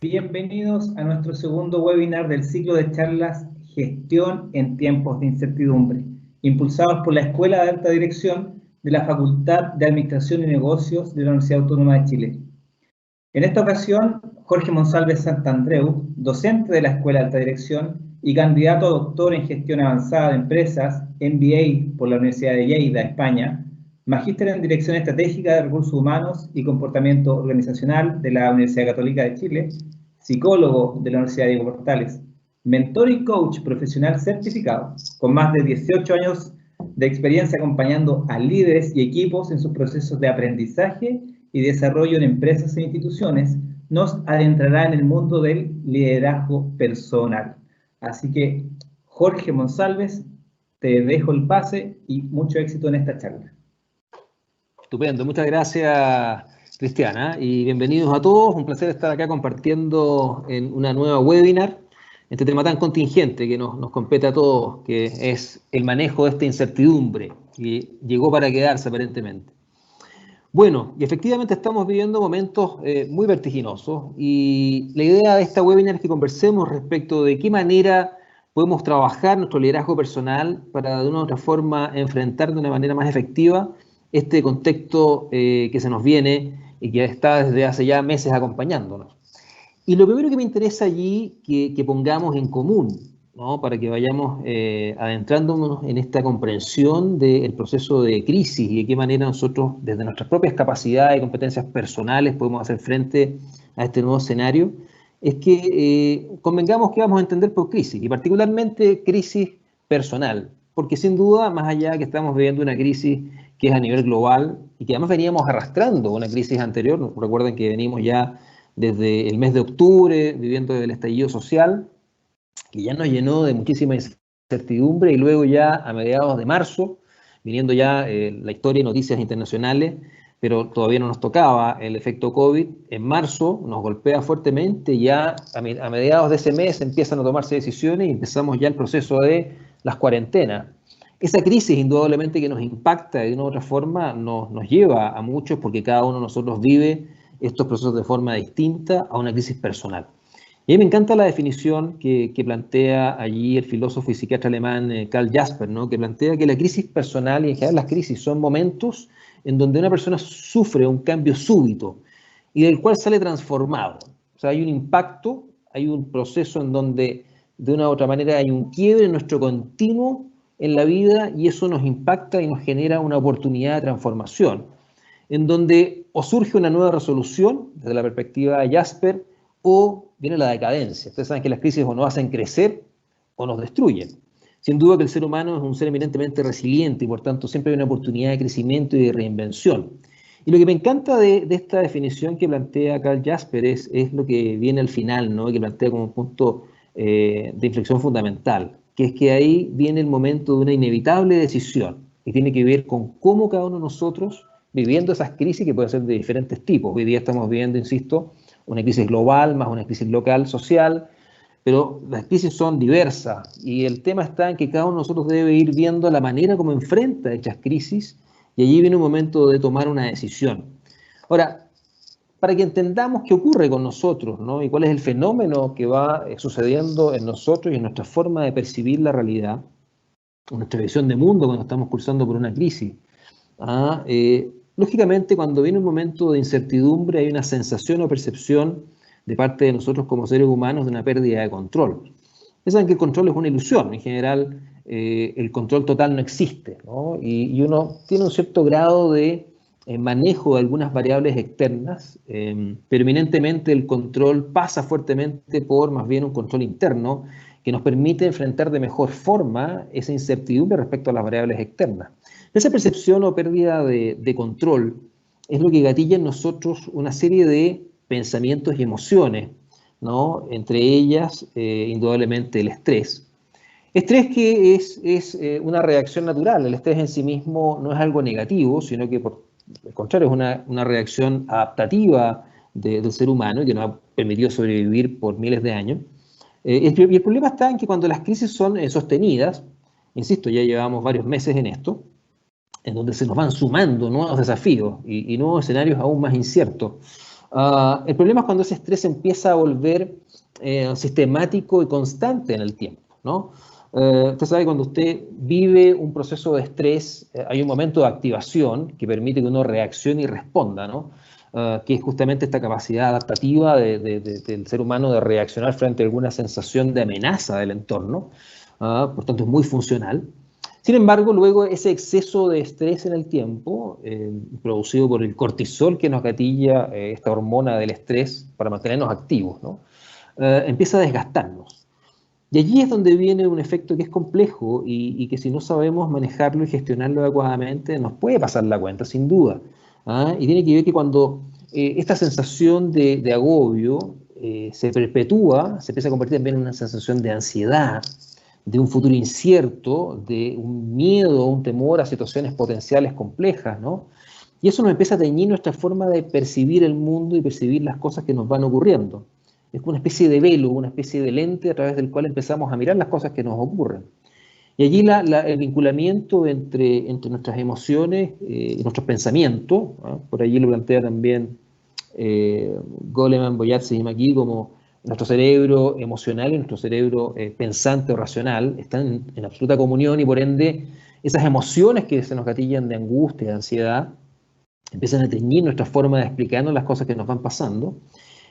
Bienvenidos a nuestro segundo webinar del ciclo de charlas Gestión en tiempos de incertidumbre, impulsados por la Escuela de Alta Dirección de la Facultad de Administración y Negocios de la Universidad Autónoma de Chile. En esta ocasión, Jorge Monsalve Santandreu, docente de la Escuela de Alta Dirección y candidato a doctor en Gestión Avanzada de Empresas, MBA por la Universidad de Lleida, España, magíster en Dirección Estratégica de Recursos Humanos y Comportamiento Organizacional de la Universidad Católica de Chile, psicólogo de la Universidad Diego Portales, mentor y coach profesional certificado, con más de 18 años de experiencia acompañando a líderes y equipos en sus procesos de aprendizaje y desarrollo en empresas e instituciones, nos adentrará en el mundo del liderazgo personal. Así que, Jorge Monsalves, te dejo el pase y mucho éxito en esta charla. Estupendo, muchas gracias, Cristiana, y bienvenidos a todos. Un placer estar acá compartiendo en una nueva webinar este tema tan contingente que nos compete a todos, que es el manejo de esta incertidumbre que llegó para quedarse aparentemente. Bueno, y efectivamente estamos viviendo momentos muy vertiginosos y la idea de esta webinar es que conversemos respecto de qué manera podemos trabajar nuestro liderazgo personal para de una u otra forma enfrentar de una manera más efectiva este contexto que se nos viene y que está desde hace ya meses acompañándonos. Y lo primero que me interesa allí que pongamos en común, ¿no? Para que vayamos adentrándonos en esta comprensión del proceso de crisis y de qué manera nosotros, desde nuestras propias capacidades y competencias personales, podemos hacer frente a este nuevo escenario, es que convengamos que vamos a entender por crisis, y particularmente crisis personal, porque sin duda, más allá de que estamos viviendo una crisis que es a nivel global y que además veníamos arrastrando una crisis anterior, recuerden que venimos ya desde el mes de octubre viviendo el estallido social, que ya nos llenó de muchísima incertidumbre, y luego ya a mediados de marzo, viniendo ya la historia y noticias internacionales, pero todavía no nos tocaba el efecto COVID, en marzo nos golpea fuertemente, ya a mediados de ese mes empiezan a tomarse decisiones y empezamos ya el proceso de las cuarentenas. Esa crisis indudablemente que nos impacta de una u otra forma, nos lleva a muchos, porque cada uno de nosotros vive estos procesos de forma distinta a una crisis personal. Y a mí me encanta la definición que plantea allí el filósofo y psiquiatra alemán Karl Jasper, ¿no? Que plantea que la crisis personal y en general las crisis son momentos en donde una persona sufre un cambio súbito y del cual sale transformado. O sea, hay un impacto, hay un proceso en donde de una u otra manera hay un quiebre en nuestro continuo en la vida, y eso nos impacta y nos genera una oportunidad de transformación, en donde o surge una nueva resolución desde la perspectiva de Jasper, o viene la decadencia. Ustedes saben que las crisis o nos hacen crecer o nos destruyen. Sin duda que el ser humano es un ser eminentemente resiliente y por tanto siempre hay una oportunidad de crecimiento y de reinvención. Y lo que me encanta de esta definición que plantea Karl Jasper es lo que viene al final, ¿no? Que plantea como un punto de inflexión fundamental, que es que ahí viene el momento de una inevitable decisión que tiene que ver con cómo cada uno de nosotros, viviendo esas crisis que pueden ser de diferentes tipos. Hoy día estamos viviendo, insisto, una crisis global más una crisis local, social, pero las crisis son diversas y el tema está en que cada uno de nosotros debe ir viendo la manera como enfrenta dichas crisis, y allí viene un momento de tomar una decisión. Ahora, para que entendamos qué ocurre con nosotros, ¿no? Y cuál es el fenómeno que va sucediendo en nosotros y en nuestra forma de percibir la realidad, nuestra visión de mundo cuando estamos cursando por una crisis. Lógicamente, cuando viene un momento de incertidumbre, hay una sensación o percepción de parte de nosotros como seres humanos de una pérdida de control. Piensan que el control es una ilusión. En general, el control total no existe, ¿no? Y uno tiene un cierto grado de manejo de algunas variables externas, pero eminentemente el control pasa fuertemente por más bien un control interno que nos permite enfrentar de mejor forma esa incertidumbre respecto a las variables externas. Esa percepción o pérdida de control es lo que gatilla en nosotros una serie de pensamientos y emociones, ¿no? Entre ellas, indudablemente, el estrés. Estrés que es una reacción natural. El estrés en sí mismo no es algo negativo, sino que por el contrario es una reacción adaptativa del ser humano que nos ha permitido sobrevivir por miles de años. Y el problema está en que cuando las crisis son sostenidas, insisto, ya llevamos varios meses en esto, en donde se nos van sumando nuevos desafíos y nuevos escenarios aún más inciertos. El problema es cuando ese estrés empieza a volver sistemático y constante en el tiempo, ¿no? Usted sabe, cuando usted vive un proceso de estrés, hay un momento de activación que permite que uno reaccione y responda, ¿no? Que es justamente esta capacidad adaptativa del ser humano de reaccionar frente a alguna sensación de amenaza del entorno. Por tanto, es muy funcional. Sin embargo, luego ese exceso de estrés en el tiempo, producido por el cortisol que nos gatilla esta hormona del estrés para mantenernos activos, ¿no? Empieza a desgastarnos. Y allí es donde viene un efecto que es complejo y que si no sabemos manejarlo y gestionarlo adecuadamente nos puede pasar la cuenta, sin duda. Y tiene que ver que cuando esta sensación de agobio se perpetúa, se empieza a convertir también en una sensación de ansiedad, de un futuro incierto, de un miedo, un temor a situaciones potenciales complejas, ¿no? Y eso nos empieza a teñir nuestra forma de percibir el mundo y percibir las cosas que nos van ocurriendo. Es como una especie de velo, una especie de lente a través del cual empezamos a mirar las cosas que nos ocurren. Y allí el vinculamiento entre nuestras emociones y nuestros pensamientos, ¿no? Por allí lo plantea también Goleman, Boyarski y McGee, como nuestro cerebro emocional y nuestro cerebro pensante o racional están en absoluta comunión, y por ende esas emociones que se nos gatillan de angustia, de ansiedad, empiezan a teñir nuestra forma de explicarnos las cosas que nos van pasando.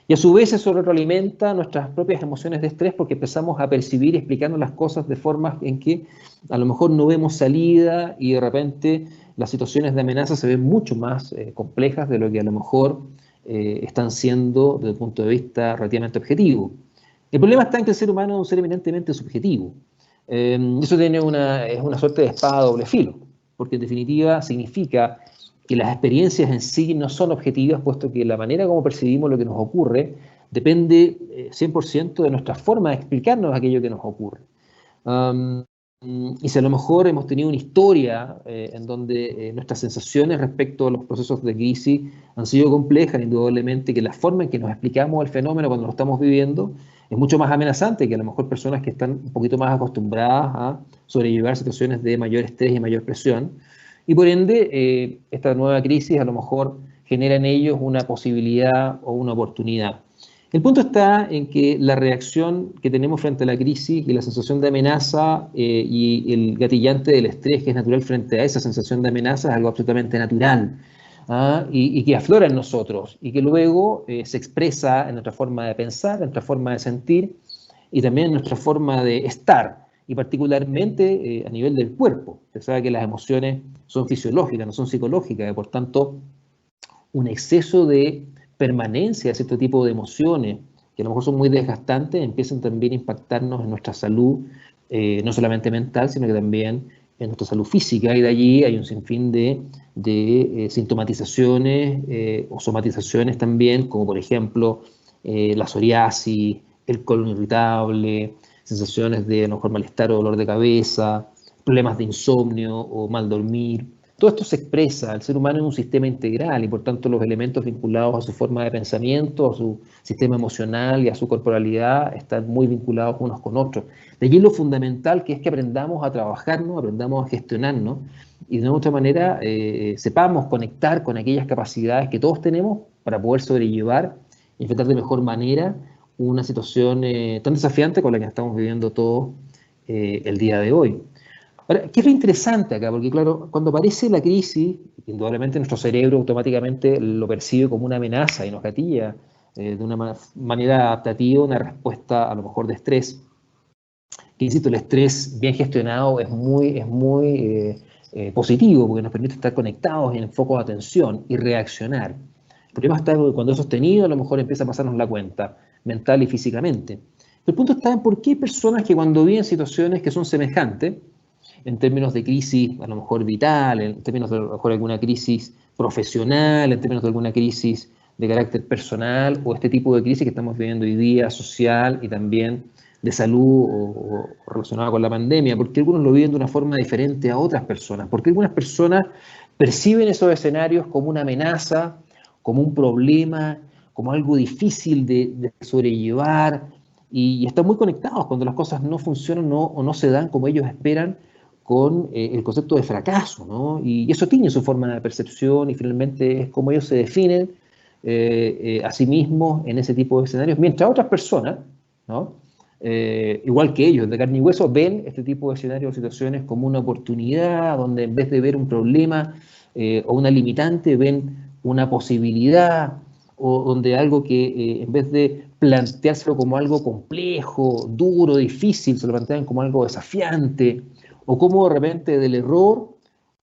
Y a su vez eso retroalimenta nuestras propias emociones de estrés, porque empezamos a percibir y explicarnos las cosas de formas en que a lo mejor no vemos salida, y de repente las situaciones de amenaza se ven mucho más complejas de lo que a lo mejor están siendo desde el punto de vista relativamente objetivo. El problema está en que el ser humano es un ser eminentemente subjetivo. Eso es una suerte de espada de doble filo, porque en definitiva significa que las experiencias en sí no son objetivas, puesto que la manera como percibimos lo que nos ocurre depende 100% de nuestra forma de explicarnos aquello que nos ocurre. Y si a lo mejor hemos tenido una historia en donde nuestras sensaciones respecto a los procesos de crisis han sido complejas, indudablemente que la forma en que nos explicamos el fenómeno cuando lo estamos viviendo es mucho más amenazante que a lo mejor personas que están un poquito más acostumbradas a sobrellevar situaciones de mayor estrés y mayor presión. Y por ende, esta nueva crisis a lo mejor genera en ellos una posibilidad o una oportunidad. El punto está en que la reacción que tenemos frente a la crisis y la sensación de amenaza y el gatillante del estrés que es natural frente a esa sensación de amenaza es algo absolutamente natural, y que aflora en nosotros y que luego se expresa en nuestra forma de pensar, en nuestra forma de sentir y también en nuestra forma de estar, y particularmente a nivel del cuerpo. Usted sabe que las emociones son fisiológicas, no son psicológicas, y por tanto un exceso de permanencia de cierto tipo de emociones, que a lo mejor son muy desgastantes, empiezan también a impactarnos en nuestra salud, no solamente mental, sino que también en nuestra salud física, y de allí hay un sinfín de sintomatizaciones o somatizaciones también, como por ejemplo la psoriasis, el colon irritable, sensaciones de a lo mejor malestar o dolor de cabeza, problemas de insomnio o mal dormir. Todo esto se expresa. El ser humano es un sistema integral y por tanto los elementos vinculados a su forma de pensamiento, a su sistema emocional y a su corporalidad están muy vinculados unos con otros. De allí lo fundamental que es que aprendamos a trabajarnos, aprendamos a gestionarnos y de otra manera sepamos conectar con aquellas capacidades que todos tenemos para poder sobrellevar y enfrentar de mejor manera una situación tan desafiante con la que estamos viviendo todos el día de hoy. Ahora, ¿qué es lo interesante acá? Porque claro, cuando aparece la crisis, indudablemente nuestro cerebro automáticamente lo percibe como una amenaza y nos gatilla de una manera adaptativa una respuesta a lo mejor de estrés. Que insisto, el estrés bien gestionado es muy positivo, porque nos permite estar conectados en focos de atención y reaccionar. El problema está cuando es sostenido, a lo mejor empieza a pasarnos la cuenta, mental y físicamente. El punto está en por qué hay personas que cuando viven situaciones que son semejantes, en términos de crisis a lo mejor vital, en términos de a lo mejor alguna crisis profesional, en términos de alguna crisis de carácter personal o este tipo de crisis que estamos viviendo hoy día, social y también de salud o relacionada con la pandemia, porque algunos lo viven de una forma diferente a otras personas, porque algunas personas perciben esos escenarios como una amenaza, como un problema, como algo difícil de sobrellevar, y están muy conectados cuando las cosas no funcionan o no se dan como ellos esperan, con el concepto de fracaso, ¿no? Y eso tiene su forma de percepción y finalmente es como ellos se definen a sí mismos en ese tipo de escenarios, mientras otras personas, ¿no? Igual que ellos, de carne y hueso, ven este tipo de escenarios o situaciones como una oportunidad, donde en vez de ver un problema o una limitante, ven una posibilidad, o donde algo que en vez de planteárselo como algo complejo, duro, difícil, se lo plantean como algo desafiante, o como de repente del error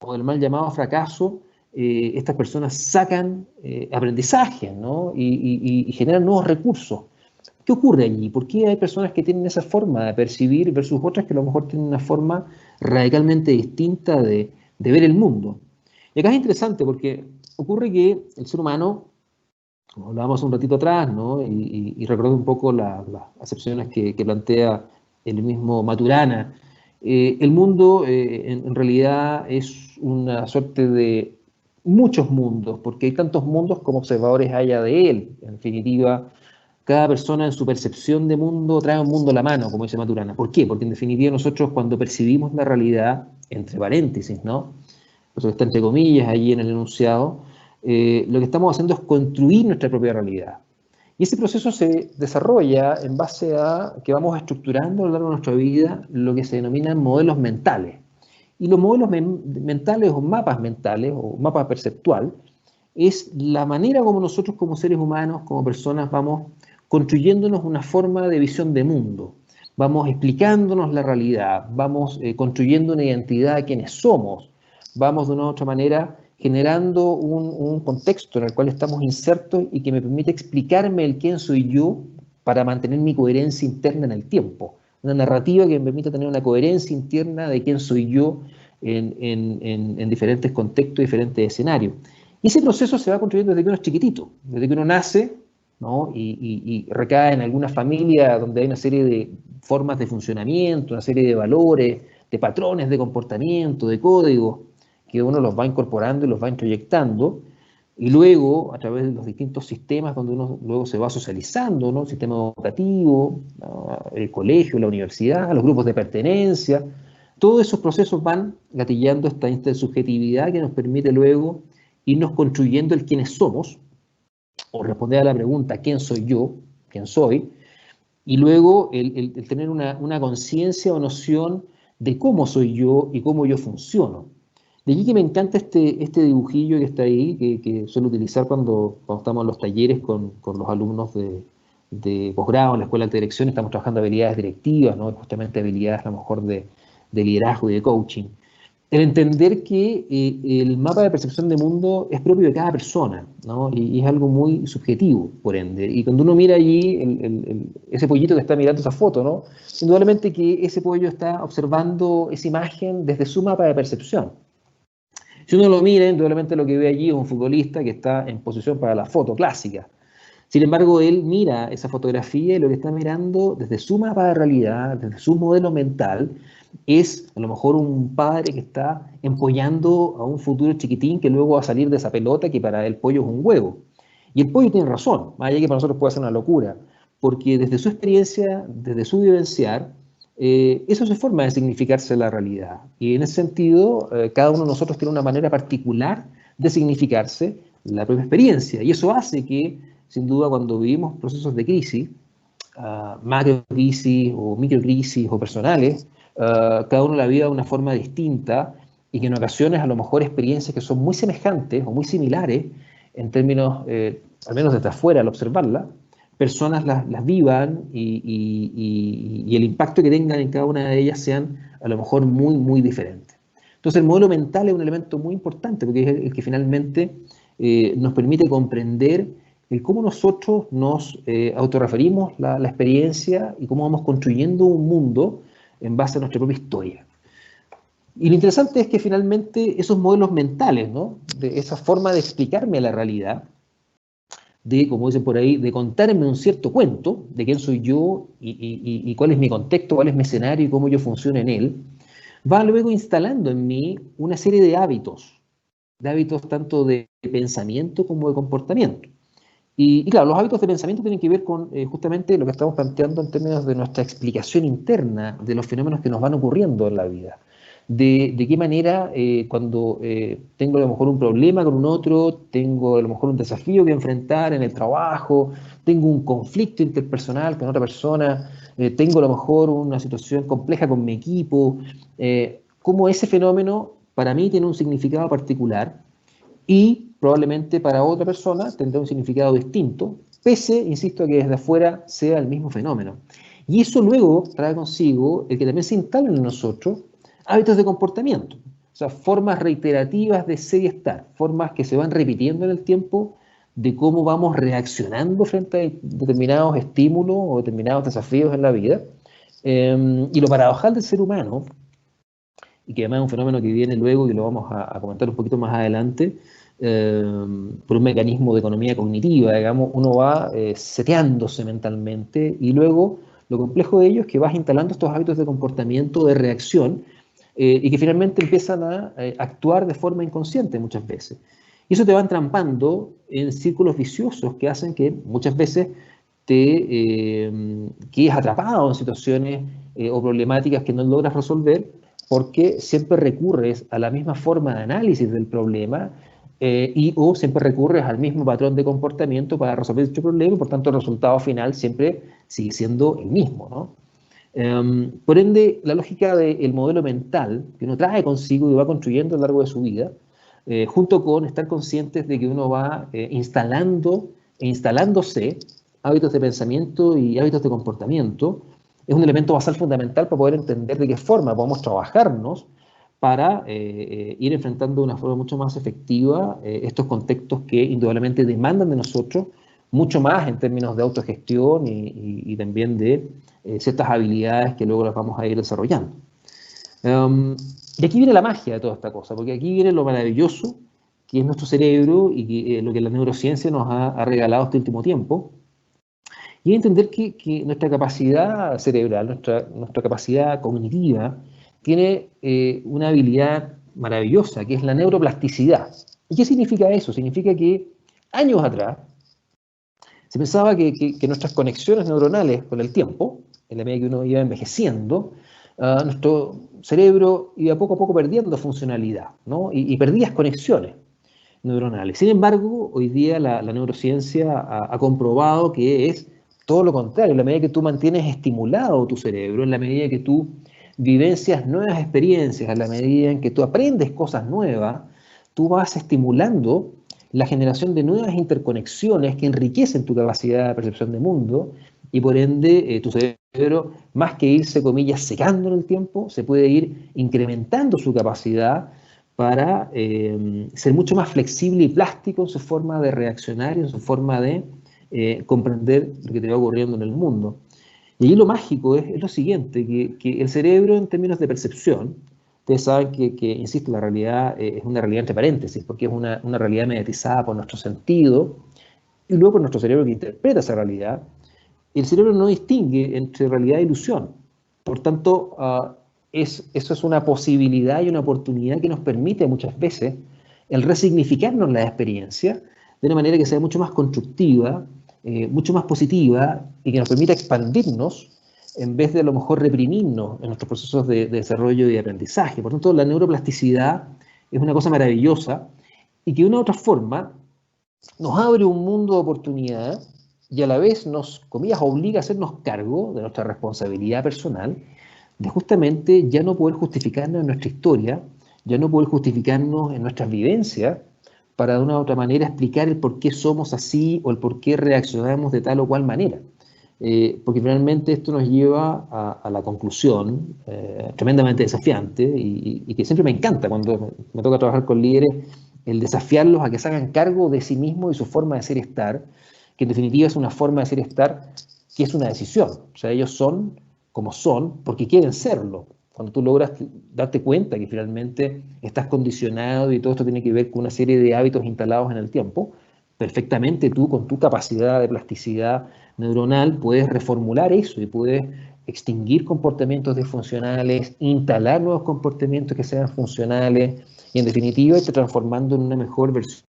o del mal llamado fracaso, estas personas sacan aprendizaje, ¿no? Y generan nuevos recursos. ¿Qué ocurre allí? ¿Por qué hay personas que tienen esa forma de percibir versus otras que a lo mejor tienen una forma radicalmente distinta de ver el mundo? Y acá es interesante porque ocurre que el ser humano, como hablábamos un ratito atrás, ¿no? Y recuerdo un poco las acepciones que plantea el mismo Maturana, el mundo en realidad es una suerte de muchos mundos, porque hay tantos mundos como observadores haya de él. En definitiva, cada persona en su percepción de mundo trae un mundo a la mano, como dice Maturana. ¿Por qué? Porque en definitiva nosotros cuando percibimos la realidad, entre paréntesis, ¿no? Eso que está entre comillas allí en el enunciado, lo que estamos haciendo es construir nuestra propia realidad. Y ese proceso se desarrolla en base a que vamos estructurando a lo largo de nuestra vida lo que se denominan modelos mentales. Y los modelos mentales o mapa perceptual, es la manera como nosotros como seres humanos, como personas, vamos construyéndonos una forma de visión de mundo. Vamos explicándonos la realidad, vamos construyendo una identidad de quienes somos, vamos de una u otra manera generando un contexto en el cual estamos insertos y que me permite explicarme el quién soy yo para mantener mi coherencia interna en el tiempo. Una narrativa que me permite tener una coherencia interna de quién soy yo en diferentes contextos, diferentes escenarios. Y ese proceso se va construyendo desde que uno es chiquitito, desde que uno nace, ¿no? y recae en alguna familia donde hay una serie de formas de funcionamiento, una serie de valores, de patrones de comportamiento, de códigos, que uno los va incorporando y los va introyectando, y luego, a través de los distintos sistemas donde uno luego se va socializando, ¿no? El sistema educativo, ¿no? El colegio, la universidad, los grupos de pertenencia, todos esos procesos van gatillando esta intersubjetividad que nos permite luego irnos construyendo el quiénes somos, o responder a la pregunta ¿quién soy yo? ¿Quién soy? Y luego el tener una conciencia o noción de cómo soy yo y cómo yo funciono. De allí que me encanta este dibujillo que está ahí, que suelo utilizar cuando estamos en los talleres con los alumnos de posgrado en la Escuela de Alta Dirección, estamos trabajando habilidades directivas, ¿no? Justamente habilidades a lo mejor de liderazgo y de coaching. El entender que el mapa de percepción de mundo es propio de cada persona, ¿no? Y es algo muy subjetivo, por ende. Y cuando uno mira allí ese pollito que está mirando esa foto, ¿no? Indudablemente que ese pollo está observando esa imagen desde su mapa de percepción. Si uno lo mira, indudablemente lo que ve allí es un futbolista que está en posición para la foto clásica. Sin embargo, él mira esa fotografía y lo que está mirando desde su mapa de realidad, desde su modelo mental, es a lo mejor un padre que está empollando a un futuro chiquitín que luego va a salir de esa pelota que para el pollo es un huevo. Y el pollo tiene razón, más allá que para nosotros puede ser una locura, porque desde su experiencia, desde su vivenciar, eso es su forma de significarse la realidad. Y en ese sentido, cada uno de nosotros tiene una manera particular de significarse la propia experiencia. Y eso hace que, sin duda, cuando vivimos procesos de crisis, macrocrisis o microcrisis o personales, cada uno la vive de una forma distinta y que en ocasiones a lo mejor experiencias que son muy semejantes o muy similares en términos, al menos desde afuera al observarla, personas las vivan y el impacto que tengan en cada una de ellas sean a lo mejor muy, muy diferentes. Entonces el modelo mental es un elemento muy importante porque es el que finalmente nos permite comprender el cómo nosotros nos autorreferimos la experiencia y cómo vamos construyendo un mundo en base a nuestra propia historia. Y lo interesante es que finalmente esos modelos mentales, ¿no? De esa forma de explicarme la realidad, de, como dicen por ahí, de contarme un cierto cuento de quién soy yo y cuál es mi contexto, cuál es mi escenario y cómo yo funciono en él, va luego instalando en mí una serie de hábitos tanto de pensamiento como de comportamiento. Y claro, los hábitos de pensamiento tienen que ver con justamente lo que estamos planteando en términos de nuestra explicación interna de los fenómenos que nos van ocurriendo en la vida. de qué manera cuando tengo a lo mejor un problema con un otro, tengo a lo mejor un desafío que enfrentar en el trabajo, tengo un conflicto interpersonal con otra persona, tengo a lo mejor una situación compleja con mi equipo, cómo ese fenómeno para mí tiene un significado particular y probablemente para otra persona tendrá un significado distinto, pese, insisto, a que desde afuera sea el mismo fenómeno. Y eso luego trae consigo el que también se instalen en nosotros hábitos de comportamiento, o sea, formas reiterativas de ser y estar, formas que se van repitiendo en el tiempo de cómo vamos reaccionando frente a determinados estímulos o determinados desafíos en la vida. Y lo paradojal del ser humano, y que además es un fenómeno que viene luego y lo vamos a comentar un poquito más adelante, por un mecanismo de economía cognitiva, digamos, uno va seteándose mentalmente y luego lo complejo de ello es que vas instalando estos hábitos de comportamiento, de reacción, y que finalmente empiezan a actuar de forma inconsciente muchas veces. Y eso te va entrampando en círculos viciosos que hacen que muchas veces te quedes atrapado en situaciones o problemáticas que no logras resolver porque siempre recurres a la misma forma de análisis del problema o siempre recurres al mismo patrón de comportamiento para resolver dicho problema y por tanto el resultado final siempre sigue siendo el mismo, ¿no? Por ende, la lógica del modelo mental que uno trae consigo y va construyendo a lo largo de su vida, junto con estar conscientes de que uno va instalando e instalándose hábitos de pensamiento y hábitos de comportamiento, es un elemento basal fundamental para poder entender de qué forma podemos trabajarnos para ir enfrentando de una forma mucho más efectiva estos contextos que indudablemente demandan de nosotros mucho más en términos de autogestión y también de ciertas habilidades que luego las vamos a ir desarrollando. Y aquí viene la magia de toda esta cosa, porque aquí viene lo maravilloso que es nuestro cerebro y que, lo que la neurociencia nos ha regalado este último tiempo, y entender que nuestra capacidad cerebral, nuestra capacidad cognitiva, tiene una habilidad maravillosa, que es la neuroplasticidad. ¿Y qué significa eso? Significa que años atrás se pensaba que nuestras conexiones neuronales con el tiempo, en la medida que uno iba envejeciendo, nuestro cerebro iba poco a poco perdiendo funcionalidad, ¿no? y perdías conexiones neuronales. Sin embargo, hoy día la neurociencia ha comprobado que es todo lo contrario. En la medida que tú mantienes estimulado tu cerebro, en la medida que tú vivencias nuevas experiencias, en la medida en que tú aprendes cosas nuevas, tú vas estimulando la generación de nuevas interconexiones que enriquecen tu capacidad de percepción de mundo y por ende tu cerebro, más que irse, comillas, secando en el tiempo, se puede ir incrementando su capacidad para ser mucho más flexible y plástico en su forma de reaccionar y en su forma de comprender lo que te va ocurriendo en el mundo. Y ahí lo mágico es lo siguiente, que el cerebro en términos de percepción, ustedes saben que insisto, la realidad es una realidad entre paréntesis, porque es una realidad mediatizada por nuestro sentido y luego por nuestro cerebro que interpreta esa realidad. El cerebro no distingue entre realidad e ilusión. Por tanto, eso es una posibilidad y una oportunidad que nos permite muchas veces el resignificarnos la experiencia de una manera que sea mucho más constructiva, mucho más positiva y que nos permita expandirnos en vez de a lo mejor reprimirnos en nuestros procesos de desarrollo y de aprendizaje. Por tanto, la neuroplasticidad es una cosa maravillosa y que de una u otra forma nos abre un mundo de oportunidad y a la vez nos, comillas, obliga a hacernos cargo de nuestra responsabilidad personal, de justamente ya no poder justificarnos en nuestra historia, ya no poder justificarnos en nuestras vivencias, para de una u otra manera explicar el por qué somos así o el por qué reaccionamos de tal o cual manera. Porque finalmente esto nos lleva a la conclusión tremendamente desafiante y que siempre me encanta cuando me toca trabajar con líderes, el desafiarlos a que se hagan cargo de sí mismos y su forma de ser y estar, que en definitiva es una forma de ser y estar que es una decisión. O sea, ellos son como son porque quieren serlo. Cuando tú logras darte cuenta que finalmente estás condicionado y todo esto tiene que ver con una serie de hábitos instalados en el tiempo, perfectamente tú con tu capacidad de plasticidad neuronal puedes reformular eso y puedes extinguir comportamientos disfuncionales, instalar nuevos comportamientos que sean funcionales y en definitiva irte transformando en una mejor versión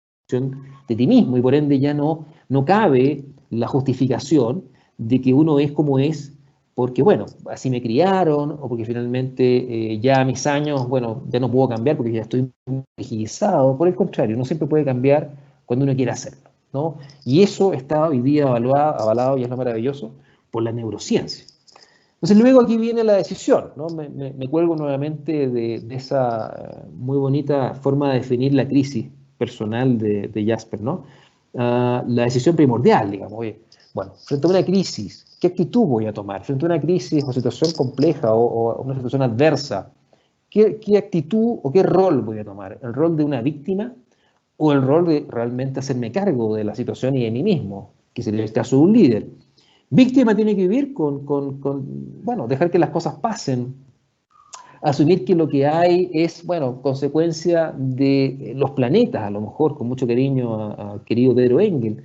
de ti mismo y por ende ya no cabe la justificación de que uno es como es porque, bueno, así me criaron, o porque finalmente ya a mis años, bueno, ya no puedo cambiar porque ya estoy muy rigidizado. Por el contrario, uno siempre puede cambiar cuando uno quiera hacerlo, ¿no? Y eso está hoy día avalado, y es lo maravilloso, por la neurociencia. Entonces luego aquí viene la decisión, ¿no? Me cuelgo nuevamente de esa muy bonita forma de definir la crisis personal de Jasper, ¿no? La decisión primordial, digamos, oye, bueno, frente a una crisis, ¿qué actitud voy a tomar? Frente a una crisis o situación compleja o una situación adversa, ¿qué actitud o qué rol voy a tomar? ¿El rol de una víctima o el rol de realmente hacerme cargo de la situación y de mí mismo, que sería el caso de un líder? Víctima tiene que vivir bueno, dejar que las cosas pasen, asumir que lo que hay es, bueno, consecuencia de los planetas, a lo mejor, con mucho cariño a querido Pedro Engel,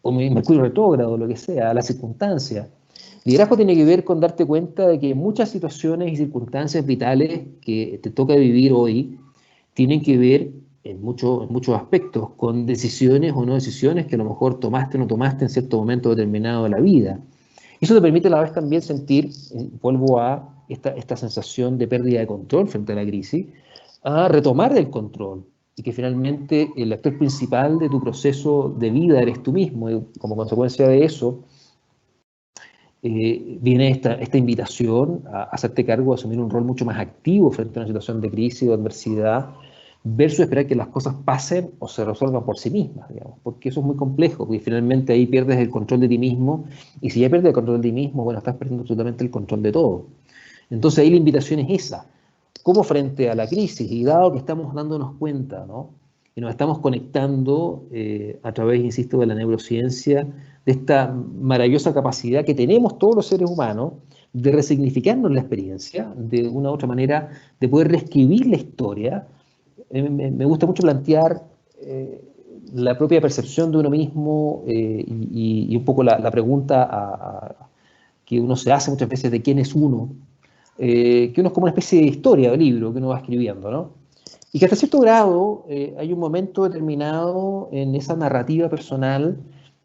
o Mercurio retrógrado, o lo que sea, a las circunstancias. Liderazgo tiene que ver con darte cuenta de que muchas situaciones y circunstancias vitales que te toca vivir hoy tienen que ver en muchos aspectos con decisiones o no decisiones que a lo mejor tomaste o no tomaste en cierto momento determinado de la vida. Eso te permite a la vez también sentir, vuelvo a esta sensación de pérdida de control frente a la crisis, a retomar el control y que finalmente el actor principal de tu proceso de vida eres tú mismo. Y como consecuencia de eso, viene esta invitación a hacerte cargo de asumir un rol mucho más activo frente a una situación de crisis o adversidad, versus esperar que las cosas pasen o se resuelvan por sí mismas, digamos, porque eso es muy complejo, porque finalmente ahí pierdes el control de ti mismo, y si ya pierdes el control de ti mismo, bueno, estás perdiendo absolutamente el control de todo. Entonces ahí la invitación es esa, cómo frente a la crisis, y dado que estamos dándonos cuenta, ¿no? Y nos estamos conectando a través, insisto, de la neurociencia, de esta maravillosa capacidad que tenemos todos los seres humanos de resignificarnos la experiencia, de una u otra manera, de poder reescribir la historia. Me gusta mucho plantear la propia percepción de uno mismo y un poco la pregunta que uno se hace muchas veces de quién es uno, que uno es como una especie de historia o libro que uno va escribiendo, ¿no? Y que hasta cierto grado hay un momento determinado en esa narrativa personal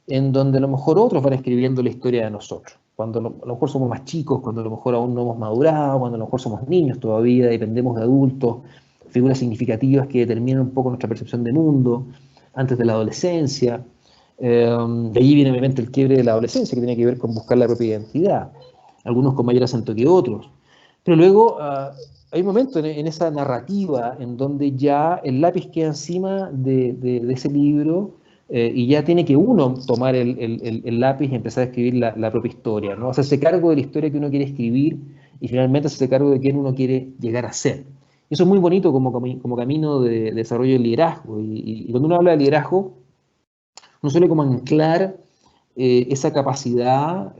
en donde a lo mejor otros van escribiendo la historia de nosotros. Cuando a lo mejor somos más chicos, cuando a lo mejor aún no hemos madurado, cuando a lo mejor somos niños todavía, dependemos de adultos, figuras significativas que determinan un poco nuestra percepción de mundo, antes de la adolescencia. De allí viene obviamente el quiebre de la adolescencia, que tiene que ver con buscar la propia identidad, algunos con mayor acento que otros. Pero luego hay un momento en esa narrativa en donde ya el lápiz queda encima de ese libro y ya tiene que uno tomar el lápiz y empezar a escribir la propia historia, ¿no? Hacerse cargo de la historia que uno quiere escribir y finalmente hacerse cargo de quién uno quiere llegar a ser. Eso es muy bonito como camino de desarrollo del liderazgo. Y cuando uno habla de liderazgo, uno suele como anclar esa capacidad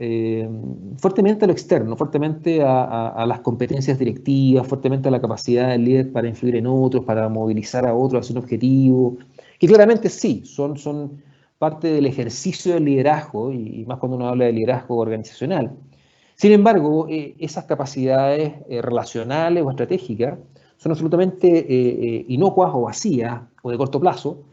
fuertemente a lo externo, fuertemente a las competencias directivas, fuertemente a la capacidad del líder para influir en otros, para movilizar a otros hacia un objetivo, que claramente sí, son parte del ejercicio del liderazgo, y más cuando uno habla de liderazgo organizacional. Sin embargo, esas capacidades relacionales o estratégicas son absolutamente inocuas o vacías o de corto plazo,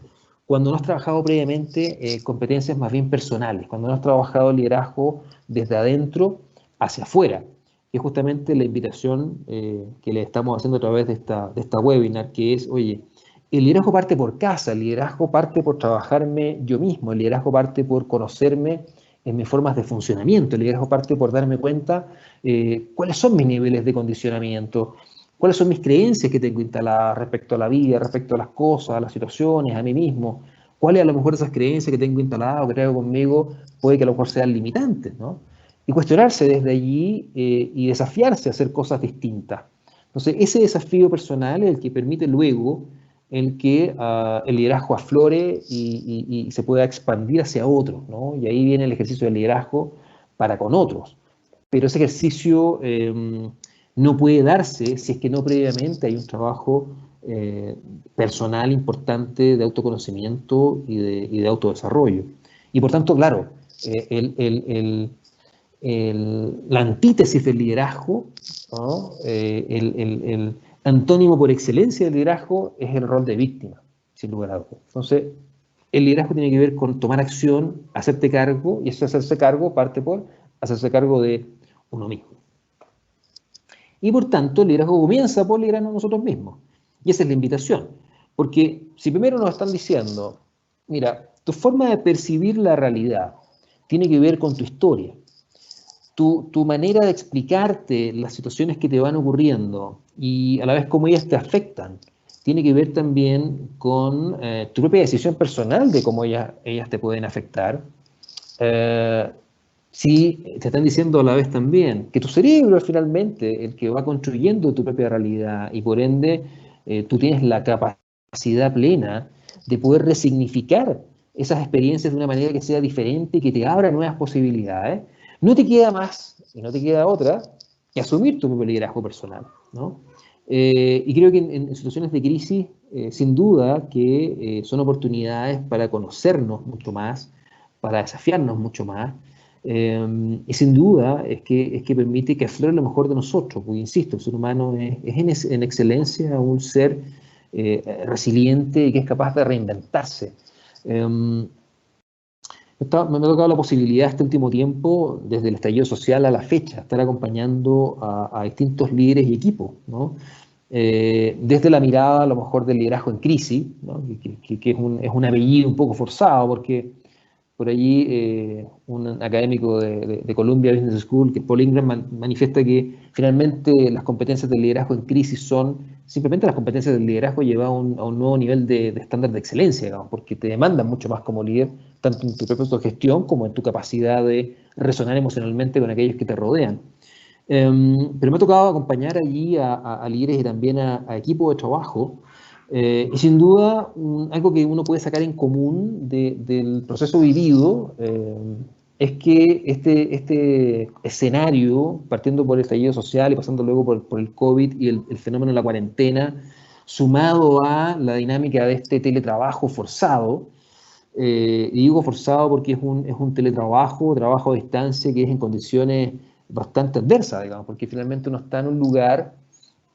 cuando no has trabajado previamente competencias más bien personales, cuando no has trabajado liderazgo desde adentro hacia afuera, que es justamente la invitación que le estamos haciendo a través de esta webinar, que es, oye, el liderazgo parte por casa, el liderazgo parte por trabajarme yo mismo, el liderazgo parte por conocerme en mis formas de funcionamiento, el liderazgo parte por darme cuenta cuáles son mis niveles de condicionamiento, cuáles son mis creencias que tengo instaladas respecto a la vida, respecto a las cosas, a las situaciones, a mí mismo, cuáles a lo mejor esas creencias que tengo instaladas o que traigo conmigo puede que a lo mejor sean limitantes, ¿no? Y cuestionarse desde allí y desafiarse a hacer cosas distintas. Entonces, ese desafío personal es el que permite luego el que el liderazgo aflore y se pueda expandir hacia otros, ¿no? Y ahí viene el ejercicio del liderazgo para con otros. Pero ese ejercicio no puede darse si es que no previamente hay un trabajo personal importante de autoconocimiento y de autodesarrollo. Y por tanto, claro, la antítesis del liderazgo, ¿no? El antónimo por excelencia del liderazgo es el rol de víctima, sin lugar a dudas. Entonces, el liderazgo tiene que ver con tomar acción, hacerte cargo, y ese hacerse cargo parte por hacerse cargo de uno mismo. Y por tanto, el liderazgo comienza por liderarnos nosotros mismos. Y esa es la invitación. Porque si primero nos están diciendo, mira, tu forma de percibir la realidad tiene que ver con tu historia, tu manera de explicarte las situaciones que te van ocurriendo y a la vez cómo ellas te afectan, tiene que ver también con tu propia decisión personal de cómo ellas te pueden afectar. Si te están diciendo a la vez también que tu cerebro es finalmente el que va construyendo tu propia realidad y por ende tú tienes la capacidad plena de poder resignificar esas experiencias de una manera que sea diferente y que te abra nuevas posibilidades, no te queda más y no te queda otra que asumir tu propio liderazgo personal, ¿no? Y creo que en situaciones de crisis, sin duda que son oportunidades para conocernos mucho más, para desafiarnos mucho más, y sin duda es que permite que aflore lo mejor de nosotros, porque insisto, el ser humano es en excelencia un ser resiliente y que es capaz de reinventarse. Me ha tocado la posibilidad este último tiempo, desde el estallido social a la fecha, estar acompañando a distintos líderes y equipos, ¿no? Desde la mirada a lo mejor del liderazgo en crisis, ¿no? que es un apellido un poco forzado, porque por allí un académico de Columbia Business School, que Paul Ingram, manifiesta que finalmente las competencias del liderazgo en crisis son simplemente las competencias del liderazgo llevadas a un nuevo nivel de estándar de excelencia, digamos, porque te demandan mucho más como líder, tanto en tu propia autogestión como en tu capacidad de resonar emocionalmente con aquellos que te rodean. Pero me ha tocado acompañar allí a líderes y también a equipos de trabajo. Y sin duda, algo que uno puede sacar en común del proceso vivido es que este escenario, partiendo por el estallido social y pasando luego por el COVID y el fenómeno de la cuarentena, sumado a la dinámica de este teletrabajo forzado, y digo forzado porque es un trabajo a distancia que es en condiciones bastante adversas, digamos, porque finalmente uno está en un lugar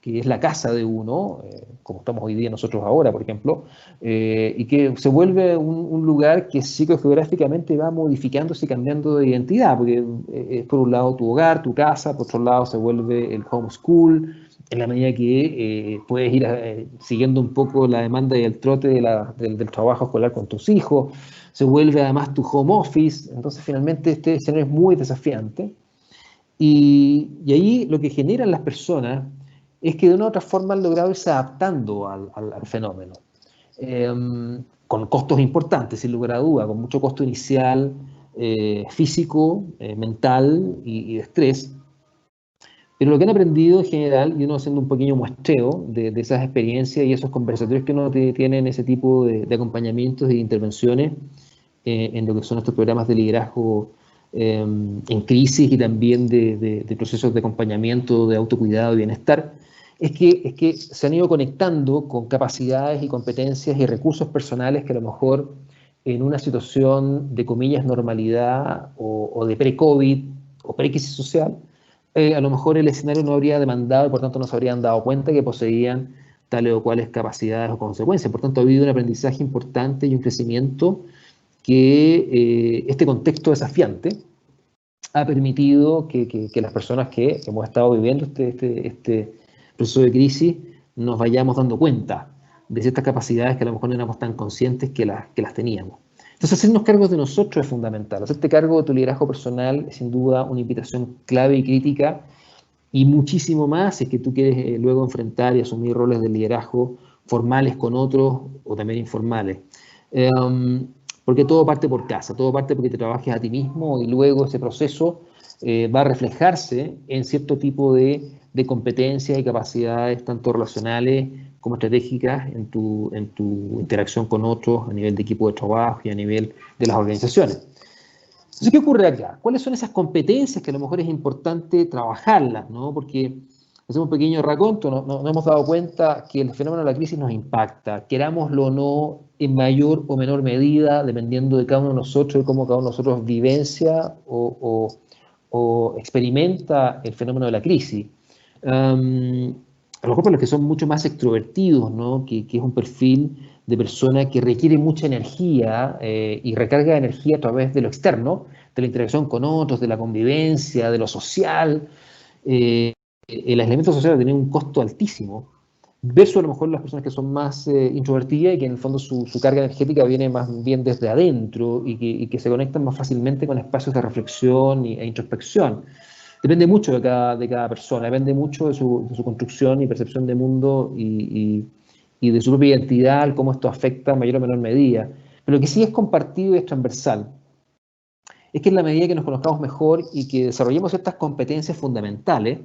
que es la casa de uno, como estamos hoy día nosotros ahora, por ejemplo, y que se vuelve un lugar que psicogeográficamente va modificándose y cambiando de identidad, porque es por un lado tu hogar, tu casa, por otro lado se vuelve el homeschool, en la medida que puedes ir siguiendo un poco la demanda y el trote del trabajo escolar con tus hijos, se vuelve además tu home office, entonces finalmente este escenario es muy desafiante, y ahí lo que generan las personas es que de una u otra forma han logrado irse adaptando al fenómeno, con costos importantes, sin lugar a duda, con mucho costo inicial, físico, mental y de estrés, pero lo que han aprendido en general, y uno haciendo un pequeño muestreo de esas experiencias y esos conversatorios que uno tiene en ese tipo de acompañamientos y de intervenciones, en lo que son estos programas de liderazgo en crisis y también de procesos de acompañamiento, de autocuidado y bienestar, es que se han ido conectando con capacidades y competencias y recursos personales que a lo mejor en una situación de comillas normalidad o de pre-COVID o pre-crisis social, a lo mejor el escenario no habría demandado y por tanto no se habrían dado cuenta que poseían tales o cuales capacidades o consecuencias. Por tanto, ha habido un aprendizaje importante y un crecimiento que este contexto desafiante ha permitido que las personas que hemos estado viviendo este proceso de crisis nos vayamos dando cuenta de ciertas capacidades que a lo mejor no éramos tan conscientes que las teníamos. Entonces, hacernos cargo de nosotros es fundamental. Hacerte cargo de tu liderazgo personal es sin duda una invitación clave y crítica, y muchísimo más si es que tú quieres luego enfrentar y asumir roles de liderazgo formales con otros o también informales. Porque todo parte por casa, todo parte porque te trabajes a ti mismo y luego ese proceso va a reflejarse en cierto tipo de competencias y capacidades, tanto relacionales como estratégicas, en tu interacción con otros a nivel de equipo de trabajo y a nivel de las organizaciones. Entonces, ¿qué ocurre acá? ¿Cuáles son esas competencias que a lo mejor es importante trabajarlas, ¿no? Porque hacemos un pequeño raconto, nos hemos dado cuenta que el fenómeno de la crisis nos impacta, querámoslo o no, en mayor o menor medida, dependiendo de cada uno de nosotros y cómo cada uno de nosotros vivencia o experimenta el fenómeno de la crisis. A lo mejor para los que son mucho más extrovertidos, ¿no? Que es un perfil de persona que requiere mucha energía y recarga de energía a través de lo externo, de la interacción con otros, de la convivencia, de lo social. El aislamiento social tiene un costo altísimo, versus a lo mejor las personas que son más introvertidas y que en el fondo su carga energética viene más bien desde adentro y que se conectan más fácilmente con espacios de reflexión e introspección. Depende mucho de cada persona, depende mucho de su construcción y percepción de mundo y de su propia identidad, cómo esto afecta en mayor o menor medida. Pero lo que sí es compartido y es transversal es que en la medida que nos conozcamos mejor y que desarrollemos estas competencias fundamentales,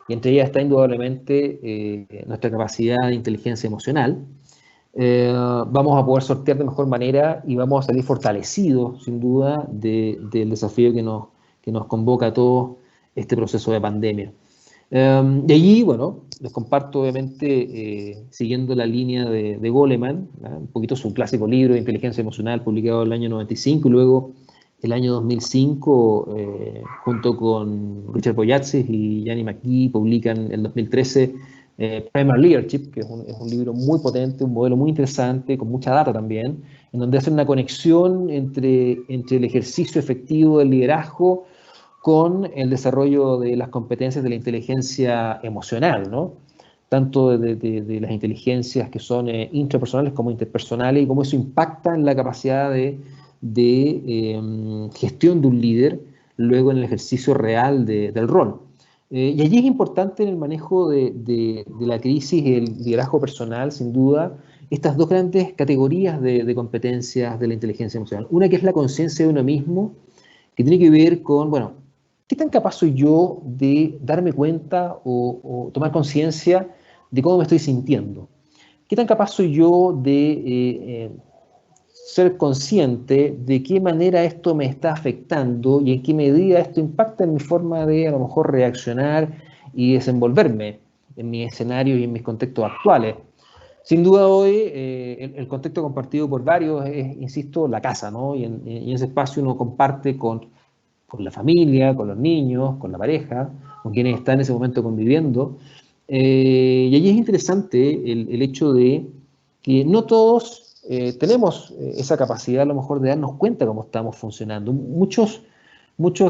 y entre ellas está indudablemente nuestra capacidad de inteligencia emocional, vamos a poder sortear de mejor manera y vamos a salir fortalecidos, sin duda, del desafío que nos convoca a todos este proceso de pandemia. De allí, bueno, les comparto obviamente, siguiendo la línea de Goleman, ¿no? Un poquito su clásico libro de inteligencia emocional publicado en el año 95 y luego el año 2005, junto con Richard Boyatzis y Gianni McGee, publican en el 2013 Primary Leadership, que es un libro muy potente, un modelo muy interesante, con mucha data también, en donde hacen una conexión entre el ejercicio efectivo del liderazgo con el desarrollo de las competencias de la inteligencia emocional, ¿no? Tanto de las inteligencias que son intrapersonales como interpersonales y cómo eso impacta en la capacidad de gestión de un líder luego en el ejercicio real del rol. Y allí es importante en el manejo de la crisis y el liderazgo personal, sin duda, estas dos grandes categorías de competencias de la inteligencia emocional. Una que es la conciencia de uno mismo, que tiene que ver con, bueno, ¿qué tan capaz soy yo de darme cuenta o tomar conciencia de cómo me estoy sintiendo? ¿Qué tan capaz soy yo de ser consciente de qué manera esto me está afectando y en qué medida esto impacta en mi forma de a lo mejor reaccionar y desenvolverme en mi escenario y en mis contextos actuales? Sin duda hoy el contexto compartido por varios es, insisto, la casa, ¿no? Y en ese espacio uno comparte con la familia, con los niños, con la pareja, con quienes están en ese momento conviviendo. Y allí es interesante el hecho de que no todos tenemos esa capacidad a lo mejor de darnos cuenta de cómo estamos funcionando. Muchos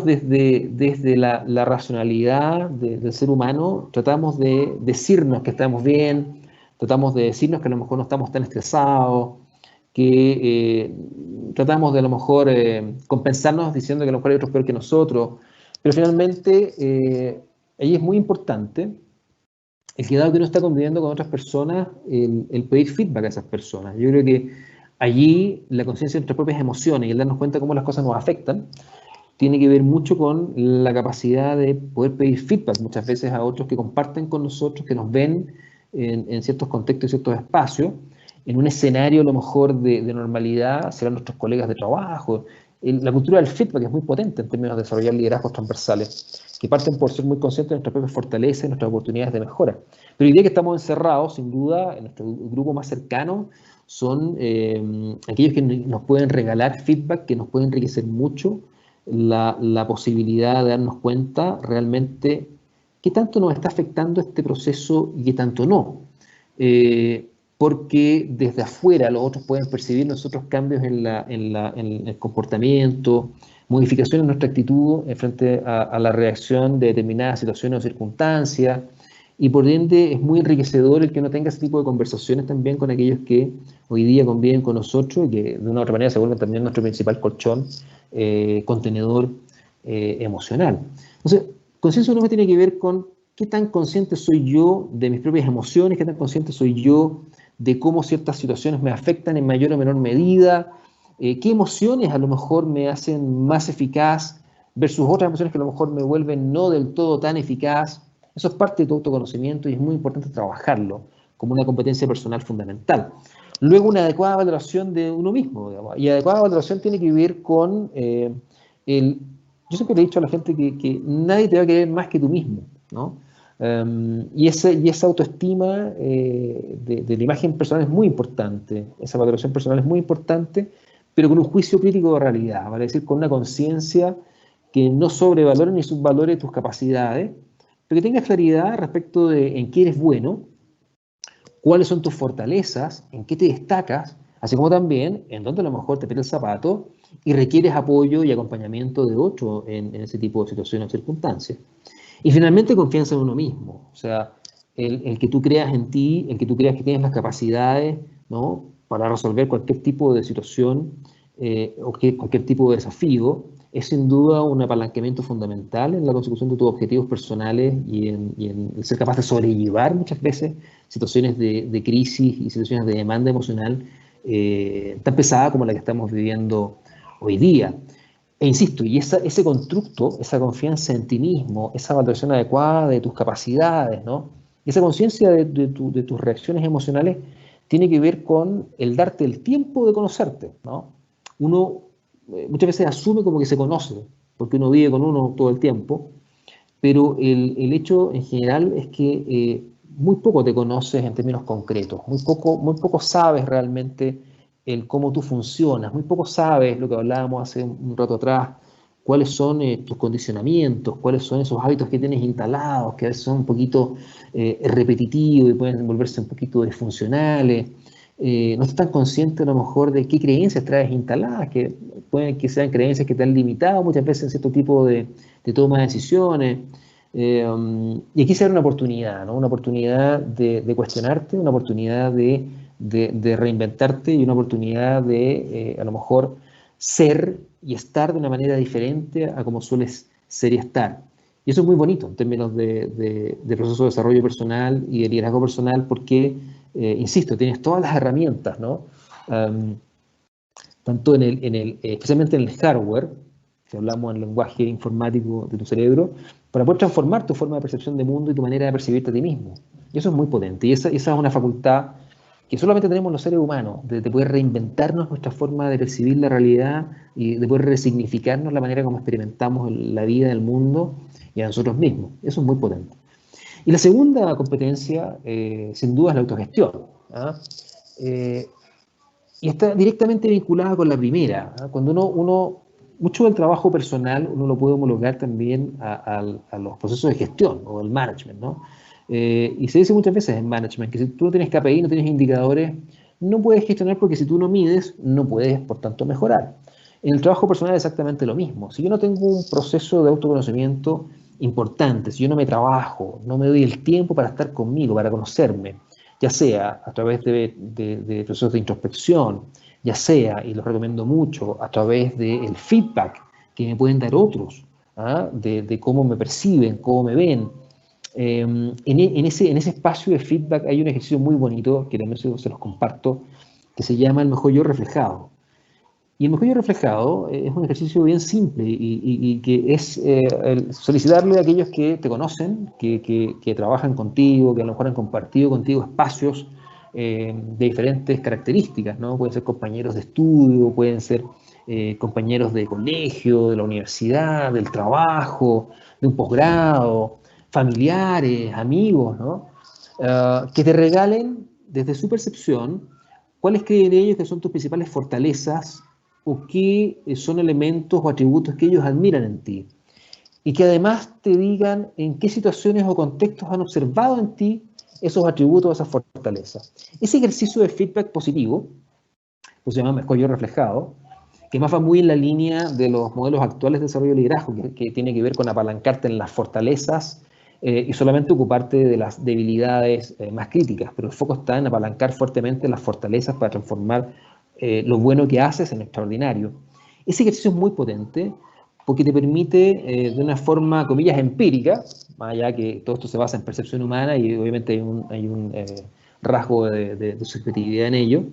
desde la racionalidad del ser humano tratamos de decirnos que estamos bien, tratamos de decirnos que a lo mejor no estamos tan estresados, que tratamos de a lo mejor compensarnos diciendo que a lo mejor hay otros peor que nosotros, pero finalmente ahí es muy importante el que dado que uno está conviviendo con otras personas, el pedir feedback a esas personas. Yo creo que allí la conciencia de nuestras propias emociones y el darnos cuenta cómo las cosas nos afectan, tiene que ver mucho con la capacidad de poder pedir feedback muchas veces a otros que comparten con nosotros, que nos ven en ciertos contextos y ciertos espacios, en un escenario a lo mejor de normalidad, serán nuestros colegas de trabajo. La cultura del feedback es muy potente en términos de desarrollar liderazgos transversales, que parten por ser muy conscientes de nuestras propias fortalezas y nuestras oportunidades de mejora. Pero hoy día que estamos encerrados, sin duda, en nuestro grupo más cercano, son aquellos que nos pueden regalar feedback, que nos pueden enriquecer mucho la posibilidad de darnos cuenta realmente qué tanto nos está afectando este proceso y qué tanto no. Porque desde afuera los otros pueden percibir nosotros cambios en el comportamiento, modificaciones en nuestra actitud frente a la reacción de determinadas situaciones o circunstancias, y por ende es muy enriquecedor el que uno tenga ese tipo de conversaciones también con aquellos que hoy día conviven con nosotros y que de una u otra manera se vuelven también nuestro principal colchón, contenedor emocional. Entonces, conciencia uno tiene que ver con qué tan consciente soy yo de mis propias emociones, qué tan consciente soy yo de cómo ciertas situaciones me afectan en mayor o menor medida, qué emociones a lo mejor me hacen más eficaz versus otras emociones que a lo mejor me vuelven no del todo tan eficaz. Eso es parte de tu autoconocimiento y es muy importante trabajarlo como una competencia personal fundamental. Luego, una adecuada valoración de uno mismo, digamos, y adecuada valoración tiene que ver con yo siempre le he dicho a la gente que nadie te va a querer más que tú mismo, ¿no? Y esa autoestima de la imagen personal es muy importante, esa valoración personal es muy importante, pero con un juicio crítico de realidad, vale decir, con una conciencia que no sobrevalore ni subvalore tus capacidades, pero que tengas claridad respecto de en qué eres bueno, cuáles son tus fortalezas, en qué te destacas, así como también en dónde a lo mejor te pierde el zapato y requieres apoyo y acompañamiento de otro en ese tipo de situaciones o circunstancias. Y finalmente confianza en uno mismo, o sea, el que tú creas en ti, el que tú creas que tienes las capacidades, ¿no?, para resolver cualquier tipo de situación cualquier tipo de desafío, es sin duda un apalancamiento fundamental en la consecución de tus objetivos personales y en el ser capaz de sobrellevar muchas veces situaciones de crisis y situaciones de demanda emocional tan pesada como la que estamos viviendo hoy día. E insisto, y ese constructo, esa confianza en ti mismo, esa valoración adecuada de tus capacidades, ¿no?, y esa conciencia de tus reacciones emocionales tiene que ver con el darte el tiempo de conocerte, ¿no? Uno muchas veces asume como que se conoce, porque uno vive con uno todo el tiempo, pero el hecho en general es que muy poco te conoces en términos concretos, muy poco sabes realmente el cómo tú funcionas, muy poco sabes lo que hablábamos hace un rato atrás, cuáles son tus condicionamientos, cuáles son esos hábitos que tienes instalados, que a veces son un poquito repetitivos y pueden volverse un poquito disfuncionales. No estás tan consciente a lo mejor de qué creencias traes instaladas, que pueden que sean creencias que te han limitado muchas veces en cierto tipo de toma de decisiones. Y aquí se abre una oportunidad, ¿no? Una oportunidad de cuestionarte, una oportunidad de reinventarte y una oportunidad de a lo mejor ser y estar de una manera diferente a como sueles ser y estar. Y eso es muy bonito en términos de proceso de desarrollo personal y de liderazgo personal porque, insisto, tienes todas las herramientas, ¿no? Tanto especialmente en el hardware, si hablamos en el lenguaje informático de tu cerebro, para poder transformar tu forma de percepción del mundo y tu manera de percibirte a ti mismo. Y eso es muy potente. Y esa es una facultad que solamente tenemos los seres humanos, de poder reinventarnos nuestra forma de percibir la realidad y de poder resignificarnos la manera como experimentamos la vida, el mundo y a nosotros mismos. Eso es muy potente. Y la segunda competencia, sin duda, es la autogestión. ¿Ah? Y está directamente vinculada con la primera. ¿Ah? Cuando mucho del trabajo personal uno lo puede homologar también a los procesos de gestión o el management, ¿no? Y se dice muchas veces en management que si tú no tienes KPI, no tienes indicadores, no puedes gestionar porque si tú no mides, no puedes, por tanto, mejorar. En el trabajo personal es exactamente lo mismo. Si yo no tengo un proceso de autoconocimiento importante, si yo no me trabajo, no me doy el tiempo para estar conmigo, para conocerme, ya sea a través de procesos de introspección, ya sea, y lo recomiendo mucho, a través del feedback que me pueden dar otros, ¿ah? de cómo me perciben, cómo me ven. En ese espacio de feedback hay un ejercicio muy bonito, que también se los comparto, que se llama el mejor yo reflejado. Y el mejor yo reflejado es un ejercicio bien simple y que es solicitarle a aquellos que te conocen, que trabajan contigo, que a lo mejor han compartido contigo espacios de diferentes características, ¿no? Pueden ser compañeros de estudio, pueden ser compañeros de colegio, de la universidad, del trabajo, de un posgrado, familiares, amigos, ¿no? Que te regalen desde su percepción cuáles creen ellos que son tus principales fortalezas o qué son elementos o atributos que ellos admiran en ti. Y que además te digan en qué situaciones o contextos han observado en ti esos atributos o esas fortalezas. Ese ejercicio de feedback positivo, pues se llama mejor yo reflejado, que más va muy en la línea de los modelos actuales de desarrollo de liderazgo, que tiene que ver con apalancarte en las fortalezas y solamente ocuparte de las debilidades más críticas, pero el foco está en apalancar fuertemente las fortalezas para transformar lo bueno que haces en extraordinario. Ese ejercicio es muy potente porque te permite de una forma, comillas, empírica, más allá que todo esto se basa en percepción humana y obviamente hay un rasgo de subjetividad en ello,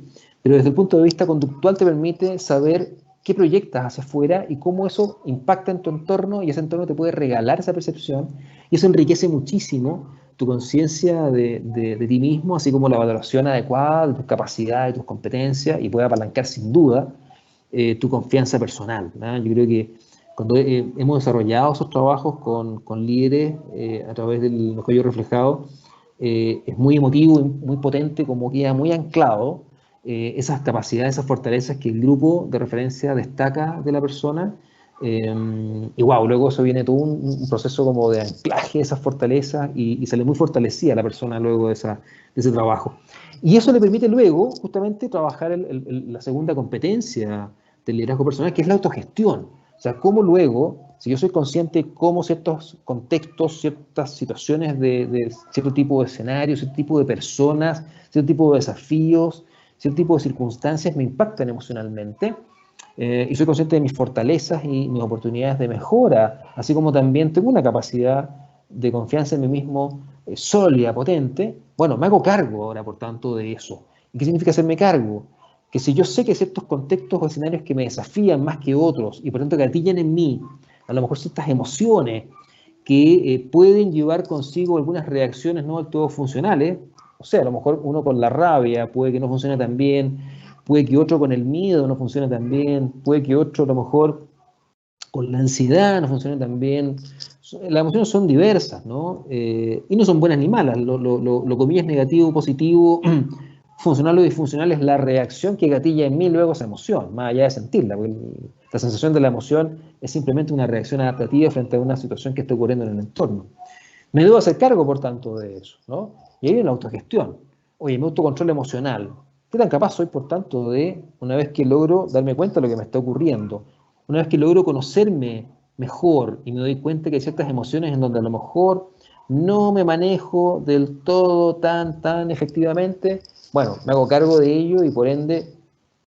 pero desde el punto de vista conductual te permite saber qué proyectas hacia afuera y cómo eso impacta en tu entorno y ese entorno te puede regalar esa percepción y eso enriquece muchísimo tu conciencia de ti mismo, así como la valoración adecuada de tus capacidades, de tus competencias y puede apalancar sin duda tu confianza personal, ¿no? Yo creo que cuando hemos desarrollado esos trabajos con líderes a través del mejor yo reflejado, es muy emotivo y muy potente, como queda muy anclado esas capacidades, esas fortalezas que el grupo de referencia destaca de la persona. Y wow, luego eso viene todo un proceso como de anclaje de esas fortalezas y sale muy fortalecida la persona luego de ese trabajo. Y eso le permite luego justamente trabajar la segunda competencia del liderazgo personal, que es la autogestión. O sea, cómo luego, si yo soy consciente de cómo ciertos contextos, ciertas situaciones de cierto tipo de escenarios, cierto tipo de personas, cierto tipo de desafíos, cierto tipo de circunstancias me impactan emocionalmente, y soy consciente de mis fortalezas y mis oportunidades de mejora, así como también tengo una capacidad de confianza en mí mismo sólida, potente, bueno, me hago cargo ahora, por tanto, de eso. ¿Y qué significa hacerme cargo? Que si yo sé que ciertos contextos o escenarios que me desafían más que otros y por tanto gatillan en mí a lo mejor ciertas emociones que pueden llevar consigo algunas reacciones no del todo funcionales, o sea, a lo mejor uno con la rabia puede que no funcione tan bien, puede que otro con el miedo no funcione tan bien, puede que otro a lo mejor con la ansiedad no funcione tan bien. Las emociones son diversas, ¿no? Y no son buenas ni malas. Lo comillas negativo, positivo, funcional o disfuncional es la reacción que gatilla en mí luego esa emoción, más allá de sentirla. Porque la sensación de la emoción es simplemente una reacción adaptativa frente a una situación que está ocurriendo en el entorno. Me debo hacer cargo, por tanto, de eso, ¿no? Y ahí viene la autogestión. Oye, mi autocontrol emocional. ¿Qué tan capaz soy, por tanto, de, una vez que logro darme cuenta de lo que me está ocurriendo, una vez que logro conocerme mejor y me doy cuenta que hay ciertas emociones en donde a lo mejor no me manejo del todo tan efectivamente, bueno, me hago cargo de ello y por ende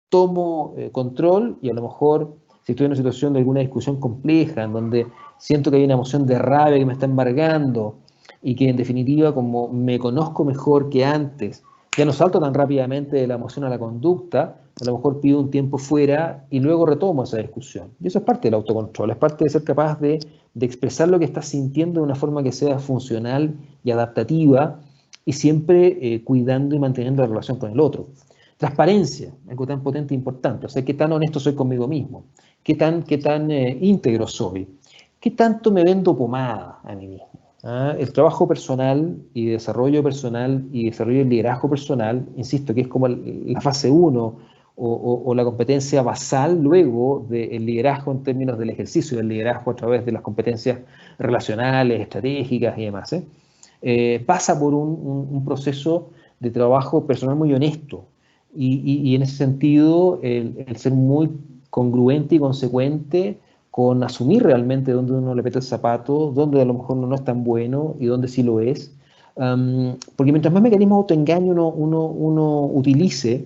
tomo control y a lo mejor si estoy en una situación de alguna discusión compleja en donde siento que hay una emoción de rabia que me está embargando y que en definitiva como me conozco mejor que antes, ya no salto tan rápidamente de la emoción a la conducta, a lo mejor pido un tiempo fuera y luego retomo esa discusión. Y eso es parte del autocontrol, es parte de ser capaz de expresar lo que estás sintiendo de una forma que sea funcional y adaptativa y siempre cuidando y manteniendo la relación con el otro. Transparencia, algo tan potente e importante. O sea, qué tan honesto soy conmigo mismo, qué tan íntegro soy, qué tanto me vendo pomada a mí mismo. ¿Ah? El trabajo personal y desarrollo personal y desarrollo del liderazgo personal, insisto, que es como la fase 1 o la competencia basal luego del liderazgo en términos del ejercicio del liderazgo a través de las competencias relacionales, estratégicas y demás. Pasa por un proceso de trabajo personal muy honesto, y en ese sentido, el ser muy congruente y consecuente con asumir realmente dónde uno le mete el zapato, dónde a lo mejor no es tan bueno y dónde sí lo es. Porque mientras más mecanismos de autoengaño uno utilice,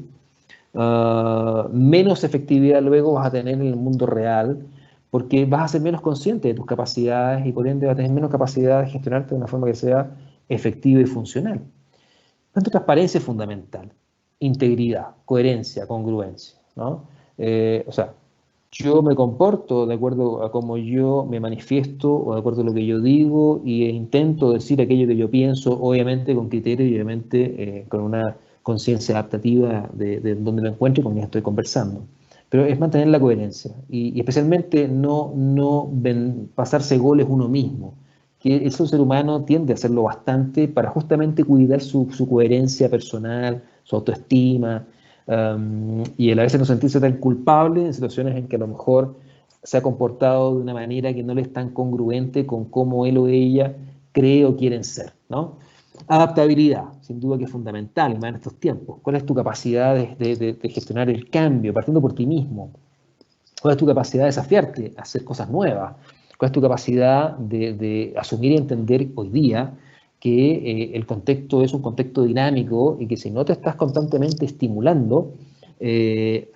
menos efectividad luego vas a tener en el mundo real, porque vas a ser menos consciente de tus capacidades y por ende vas a tener menos capacidad de gestionarte de una forma que sea efectiva y funcional. Tanto transparencia es fundamental, integridad, coherencia, congruencia, ¿no? O sea, yo me comporto de acuerdo a cómo yo me manifiesto o de acuerdo a lo que yo digo y intento decir aquello que yo pienso, obviamente con criterio y obviamente con una conciencia adaptativa de donde me encuentro y con quien estoy conversando. Pero es mantener la coherencia y especialmente no pasarse goles uno mismo, que el ser humano tiende a hacerlo bastante para justamente cuidar su coherencia personal, su autoestima, y a veces no sentirse tan culpable en situaciones en que a lo mejor se ha comportado de una manera que no le es tan congruente con cómo él o ella cree o quieren ser, ¿no? Adaptabilidad, sin duda que es fundamental, y más en estos tiempos. ¿Cuál es tu capacidad de gestionar el cambio, partiendo por ti mismo? ¿Cuál es tu capacidad de desafiarte a hacer cosas nuevas? ¿Cuál es tu capacidad de asumir y entender hoy día que el contexto es un contexto dinámico y que si no te estás constantemente estimulando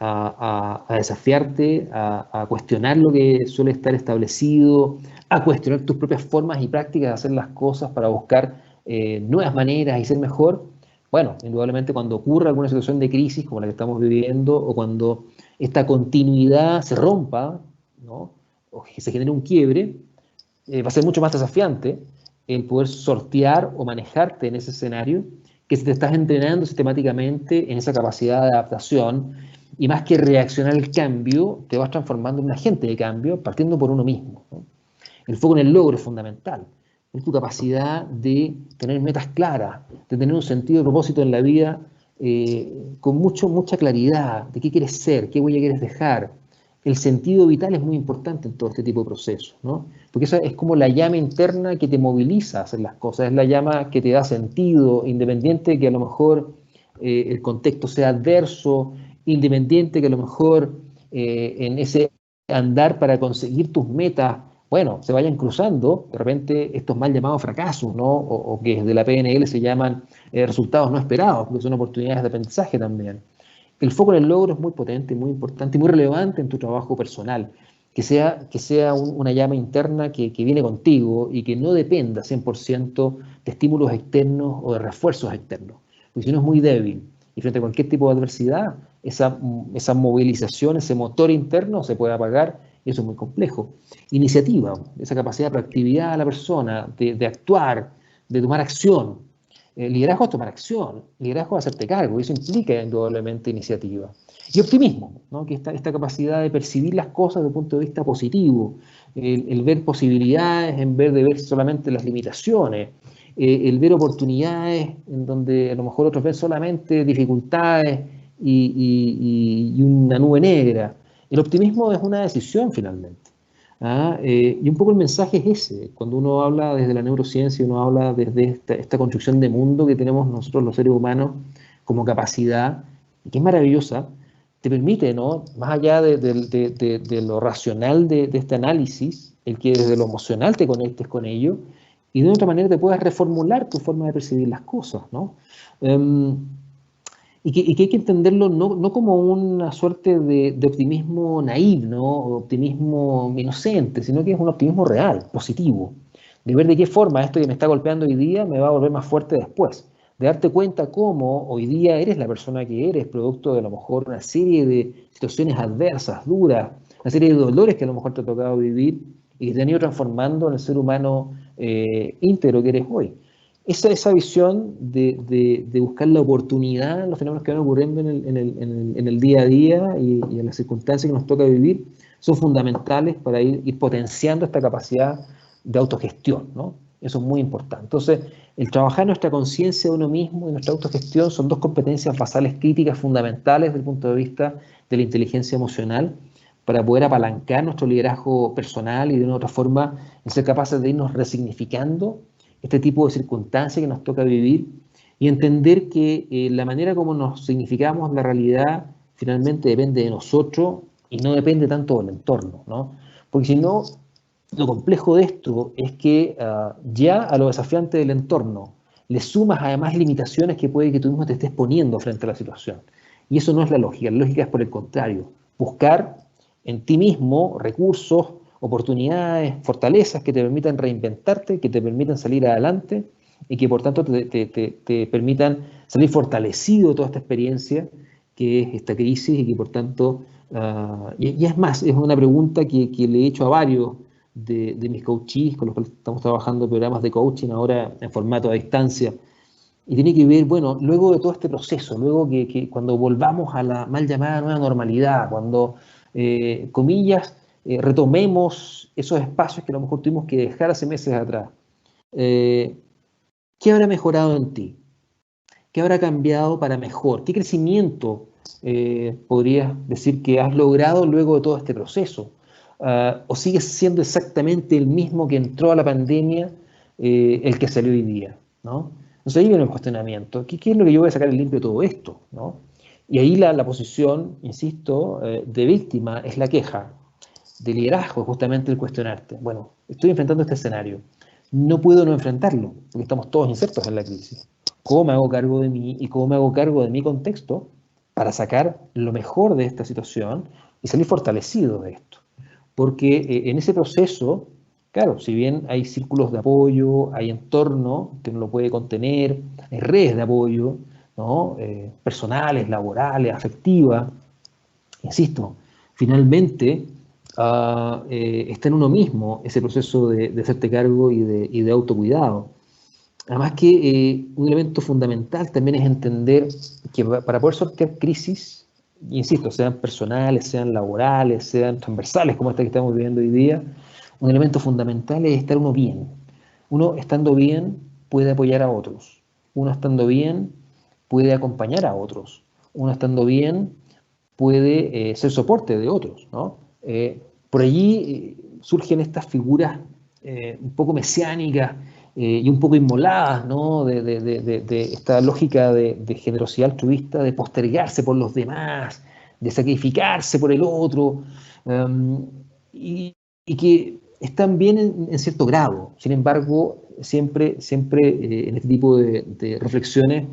a desafiarte, a cuestionar lo que suele estar establecido, a cuestionar tus propias formas y prácticas de hacer las cosas para buscar nuevas maneras y ser mejor? Bueno, indudablemente cuando ocurra alguna situación de crisis como la que estamos viviendo o cuando esta continuidad se rompa, ¿no? O que se genere un quiebre, va a ser mucho más desafiante el poder sortear o manejarte en ese escenario que si te estás entrenando sistemáticamente en esa capacidad de adaptación y más que reaccionar al cambio, te vas transformando en un agente de cambio partiendo por uno mismo, ¿no? El foco en el logro es fundamental. Es tu capacidad de tener metas claras, de tener un sentido de propósito en la vida con mucha claridad de qué quieres ser, qué huella quieres dejar. El sentido vital es muy importante en todo este tipo de procesos, ¿no? Porque eso es como la llama interna que te moviliza a hacer las cosas, es la llama que te da sentido, independiente de que a lo mejor el contexto sea adverso, independiente que a lo mejor en ese andar para conseguir tus metas, bueno, se vayan cruzando de repente estos mal llamados fracasos, ¿no? O que desde la PNL se llaman resultados no esperados, porque son oportunidades de aprendizaje también. El foco en el logro es muy potente, muy importante y muy relevante en tu trabajo personal. Que sea una llama interna que viene contigo y que no dependa 100% de estímulos externos o de refuerzos externos. Porque si no es muy débil y frente a cualquier tipo de adversidad, esa movilización, ese motor interno se puede apagar y eso es muy complejo. Iniciativa, esa capacidad de proactividad de la persona, de actuar, de tomar acción. Liderazgo es tomar acción, liderazgo es hacerte cargo, y eso implica indudablemente iniciativa. Y optimismo, ¿no? Que esta capacidad de percibir las cosas desde un punto de vista positivo, el ver posibilidades en vez de ver solamente las limitaciones, el ver oportunidades en donde a lo mejor otros ven solamente dificultades y una nube negra. El optimismo es una decisión finalmente. Y un poco el mensaje es ese, cuando uno habla desde la neurociencia, uno habla desde esta construcción de mundo que tenemos nosotros los seres humanos como capacidad, que es maravillosa, te permite, ¿no? Más allá de lo racional de este análisis, el que desde lo emocional te conectes con ello y de otra manera te puedas reformular tu forma de percibir las cosas, ¿no? Y que hay que entenderlo no como una suerte de optimismo naïf, ¿no? O optimismo inocente, sino que es un optimismo real, positivo. De ver de qué forma esto que me está golpeando hoy día me va a volver más fuerte después. De darte cuenta cómo hoy día eres la persona que eres, producto de a lo mejor una serie de situaciones adversas, duras, una serie de dolores que a lo mejor te ha tocado vivir y que te han ido transformando en el ser humano íntegro que eres hoy. Esa visión de buscar la oportunidad en los fenómenos que van ocurriendo en el día a día y en las circunstancias que nos toca vivir son fundamentales para ir potenciando esta capacidad de autogestión, ¿no? Eso es muy importante. Entonces, el trabajar nuestra conciencia de uno mismo y nuestra autogestión son dos competencias basales críticas fundamentales desde el punto de vista de la inteligencia emocional para poder apalancar nuestro liderazgo personal y de una otra forma en ser capaces de irnos resignificando este tipo de circunstancias que nos toca vivir y entender que la manera como nos significamos la realidad finalmente depende de nosotros y no depende tanto del entorno, ¿no? Porque si no, lo complejo de esto es que ya a lo desafiante del entorno le sumas además limitaciones que puede que tú mismo te estés poniendo frente a la situación. Y eso no es la lógica es por el contrario, buscar en ti mismo recursos, oportunidades, fortalezas que te permitan reinventarte, que te permitan salir adelante y que por tanto te permitan salir fortalecido de toda esta experiencia que es esta crisis y que por tanto, y es más, es una pregunta que le he hecho a varios de mis coaches con los cuales estamos trabajando programas de coaching ahora en formato a distancia, y tiene que ver, bueno, luego de todo este proceso, luego que cuando volvamos a la mal llamada nueva normalidad, cuando, comillas, retomemos esos espacios que a lo mejor tuvimos que dejar hace meses atrás, ¿qué habrá mejorado en ti? ¿Qué habrá cambiado para mejor? ¿Qué crecimiento podrías decir que has logrado luego de todo este proceso? ¿O sigues siendo exactamente el mismo que entró a la pandemia, el que salió hoy día, ¿no? Entonces ahí viene el cuestionamiento. ¿Qué es lo que yo voy a sacar en limpio de todo esto, ¿no? Y ahí la posición, insisto, de víctima es la queja. De liderazgo es justamente el cuestionarte. Bueno, estoy enfrentando este escenario. No puedo no enfrentarlo, porque estamos todos insertos en la crisis. ¿Cómo me hago cargo de mí y cómo me hago cargo de mi contexto para sacar lo mejor de esta situación y salir fortalecido de esto? Porque en ese proceso, claro, si bien hay círculos de apoyo, hay entorno que uno lo puede contener, hay redes de apoyo, ¿no? Personales, laborales, afectivas, insisto, finalmente está en uno mismo ese proceso de hacerte cargo y de autocuidado. Además que un elemento fundamental también es entender que para poder sortear crisis, insisto, sean personales, sean laborales, sean transversales, como esta que estamos viviendo hoy día, un elemento fundamental es estar uno bien. Uno estando bien puede apoyar a otros. Uno estando bien puede acompañar a otros. Uno estando bien puede ser soporte de otros, ¿no? Por allí surgen estas figuras un poco mesiánicas y un poco inmoladas, ¿no? de esta lógica de generosidad altruista, de postergarse por los demás, de sacrificarse por el otro, y que están bien en cierto grado. Sin embargo, siempre en este tipo de reflexiones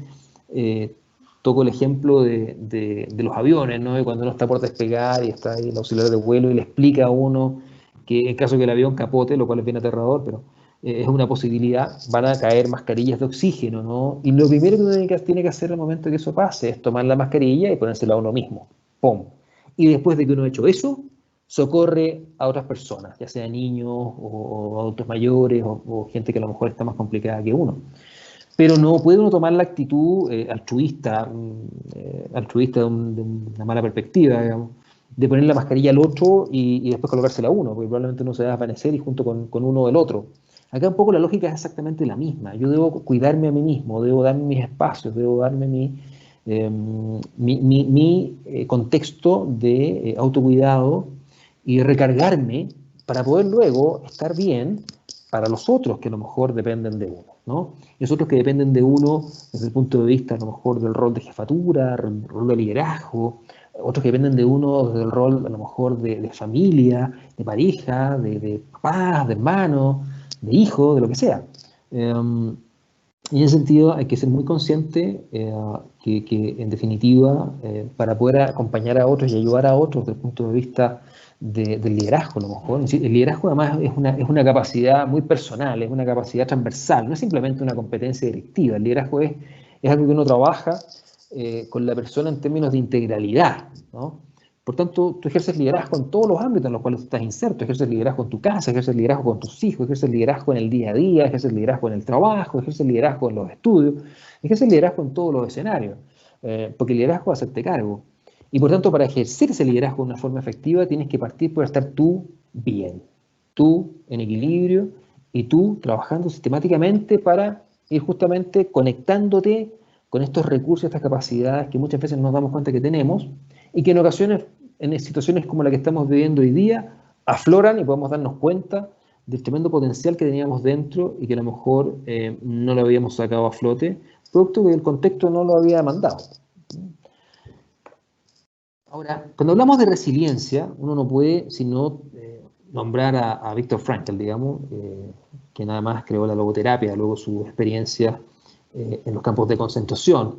toco el ejemplo de los aviones, ¿no? De cuando uno está por despegar y está ahí el auxiliar de vuelo y le explica a uno que en caso que el avión capote, lo cual es bien aterrador, pero es una posibilidad, van a caer mascarillas de oxígeno, ¿no? Y lo primero que uno tiene que hacer al momento que eso pase es tomar la mascarilla y ponérsela a uno mismo. ¡Pum! Y después de que uno ha hecho eso, socorre a otras personas, ya sea niños o adultos mayores o gente que a lo mejor está más complicada que uno. Pero no puede uno tomar la actitud altruista de una mala perspectiva, digamos, de poner la mascarilla al otro y después colocársela a uno, porque probablemente uno se va a desvanecer y junto con uno del otro. Acá un poco la lógica es exactamente la misma. Yo debo cuidarme a mí mismo, debo darme mis espacios, debo darme mi contexto de autocuidado y recargarme para poder luego estar bien para los otros que a lo mejor dependen de uno, ¿no? Y los otros que dependen de uno desde el punto de vista a lo mejor del rol de jefatura, rol de liderazgo, otros que dependen de uno desde el rol a lo mejor de familia, de pareja, de papás, de hermanos, de hijos, de lo que sea. Y en ese sentido hay que ser muy consciente que en definitiva para poder acompañar a otros y ayudar a otros desde el punto de vista del liderazgo, a lo mejor. Es decir, el liderazgo además es una capacidad muy personal, es una capacidad transversal, no es simplemente una competencia directiva. El liderazgo es algo que uno trabaja con la persona en términos de integralidad, ¿no? Por tanto, tú ejerces liderazgo en todos los ámbitos en los cuales estás inserto. Ejerces liderazgo en tu casa, ejerces liderazgo con tus hijos, ejerces liderazgo en el día a día, ejerces liderazgo en el trabajo, ejerces liderazgo en los estudios, ejerces liderazgo en todos los escenarios, porque el liderazgo es hacerte cargo. Y por tanto, para ejercer ese liderazgo de una forma efectiva, tienes que partir por estar tú bien, tú en equilibrio y tú trabajando sistemáticamente para ir justamente conectándote con estos recursos, estas capacidades que muchas veces nos damos cuenta que tenemos y que en ocasiones, en situaciones como la que estamos viviendo hoy día, afloran y podemos darnos cuenta del tremendo potencial que teníamos dentro y que a lo mejor no lo habíamos sacado a flote, producto que el contexto no lo había demandado. Ahora, cuando hablamos de resiliencia, uno no puede sino nombrar a Viktor Frankl, digamos, que nada más creó la logoterapia, luego su experiencia en los campos de concentración.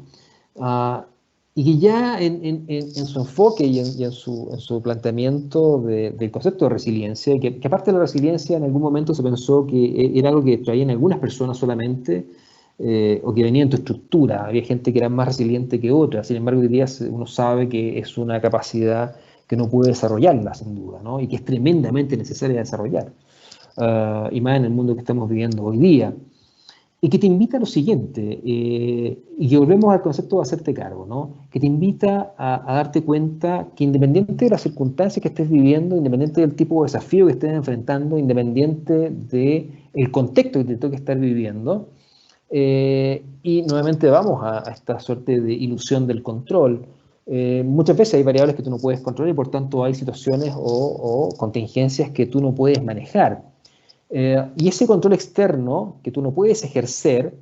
Y que ya en su enfoque y en su planteamiento del concepto de resiliencia, que aparte de la resiliencia en algún momento se pensó que era algo que traían algunas personas solamente, o que venía en tu estructura. Había gente que era más resiliente que otra. Sin embargo, hoy día uno sabe que es una capacidad que no puede desarrollarla, sin duda, ¿no? Y que es tremendamente necesaria desarrollar. Y más en el mundo que estamos viviendo hoy día. Y que te invita a lo siguiente, y que volvemos al concepto de hacerte cargo, ¿no? Que te invita a darte cuenta que independiente de las circunstancias que estés viviendo, independiente del tipo de desafío que estés enfrentando, independiente del contexto que te toque estar viviendo, y nuevamente vamos a esta suerte de ilusión del control. Muchas veces hay variables que tú no puedes controlar y por tanto hay situaciones o contingencias que tú no puedes manejar. Y ese control externo que tú no puedes ejercer,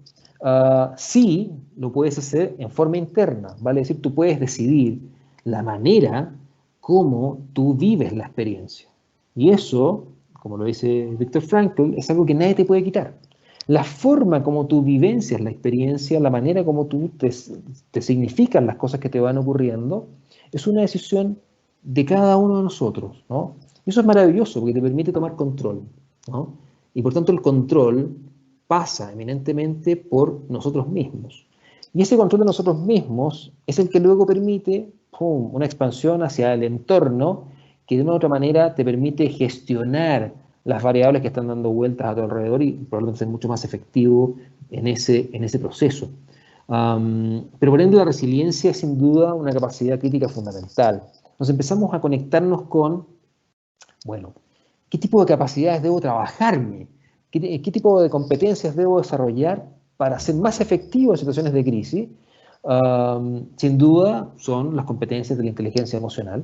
sí lo puedes hacer en forma interna. Vale decir, tú puedes decidir la manera como tú vives la experiencia. Y eso, como lo dice Viktor Frankl, es algo que nadie te puede quitar. La forma como tú vivencias la experiencia, la manera como tú te significan las cosas que te van ocurriendo, es una decisión de cada uno de nosotros, ¿no? Y eso es maravilloso porque te permite tomar control, ¿no? Y por tanto el control pasa eminentemente por nosotros mismos. Y ese control de nosotros mismos es el que luego permite una expansión hacia el entorno que de una u otra manera te permite gestionar las variables que están dando vueltas a tu alrededor y probablemente ser mucho más efectivo en ese proceso. Pero por ende la resiliencia es sin duda una capacidad crítica fundamental. Nos empezamos a conectarnos con, bueno, ¿qué tipo de capacidades debo trabajarme? ¿Qué tipo de competencias debo desarrollar para ser más efectivo en situaciones de crisis? Sin duda son las competencias de la inteligencia emocional,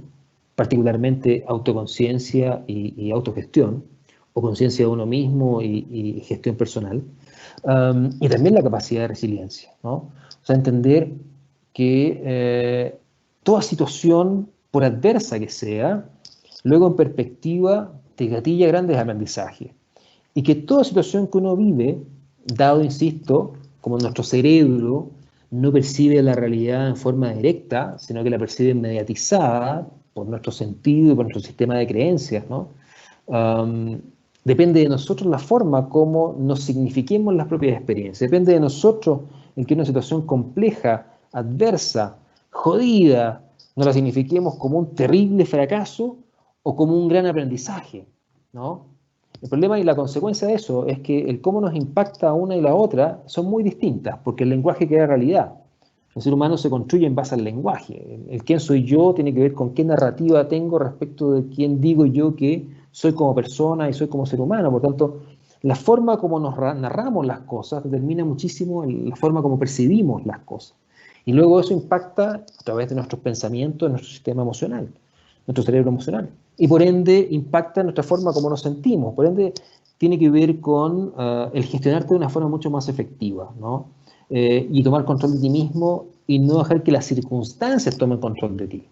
particularmente autoconciencia y autogestión, o conciencia de uno mismo y gestión personal, y también la capacidad de resiliencia, ¿no? O sea, entender que toda situación por adversa que sea, luego en perspectiva te gatilla grandes aprendizajes. Y que toda situación que uno vive, dado, insisto, como nuestro cerebro no percibe la realidad en forma directa, sino que la percibe mediatizada por nuestro sentido y por nuestro sistema de creencias, ¿no? Depende de nosotros la forma como nos signifiquemos las propias experiencias. Depende de nosotros en que una situación compleja, adversa, jodida, nos la signifiquemos como un terrible fracaso o como un gran aprendizaje, ¿no? El problema y la consecuencia de eso es que el cómo nos impacta una y la otra son muy distintas, porque el lenguaje crea realidad. El ser humano se construye en base al lenguaje. El quién soy yo tiene que ver con qué narrativa tengo respecto de quién digo yo que soy como persona y soy como ser humano. Por tanto, la forma como nos narramos las cosas determina muchísimo la forma como percibimos las cosas. Y luego eso impacta a través de nuestros pensamientos, en nuestro sistema emocional, nuestro cerebro emocional. Y por ende impacta nuestra forma como nos sentimos. Por ende tiene que ver con el gestionarte de una forma mucho más efectiva, ¿no? Y tomar control de ti mismo y no dejar que las circunstancias tomen control de ti.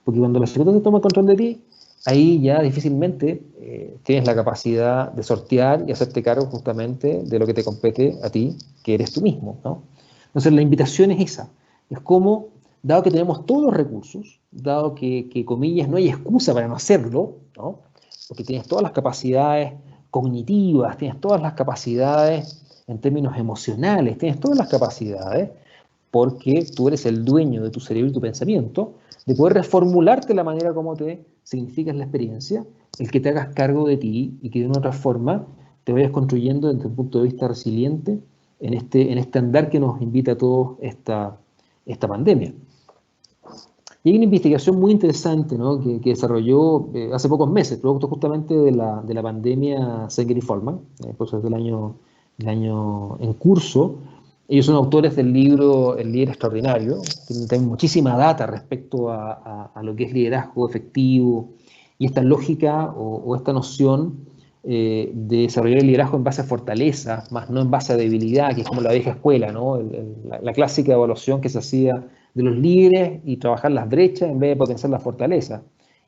Porque cuando las circunstancias toman control de ti, ahí ya difícilmente tienes la capacidad de sortear y hacerte cargo justamente de lo que te compete a ti, que eres tú mismo, ¿no? Entonces la invitación es esa. Es como, dado que tenemos todos los recursos, dado que comillas, no hay excusa para no hacerlo, ¿no? Porque tienes todas las capacidades cognitivas, tienes todas las capacidades en términos emocionales, tienes todas las capacidades, porque tú eres el dueño de tu cerebro y tu pensamiento, de poder reformularte la manera como te significas la experiencia, el que te hagas cargo de ti y que de una otra forma te vayas construyendo desde un punto de vista resiliente en este andar que nos invita a todos esta pandemia. Y hay una investigación muy interesante, ¿no? que desarrolló hace pocos meses, producto justamente de la pandemia Sanger y Folman, por eso es del año en curso. Ellos son autores del libro El líder extraordinario, tienen muchísima data respecto a lo que es liderazgo efectivo y esta lógica o esta noción de desarrollar el liderazgo en base a fortaleza, más no en base a debilidad, que es como la vieja escuela, ¿no? La clásica evaluación que se hacía de los líderes y trabajar las brechas en vez de potenciar las fortalezas.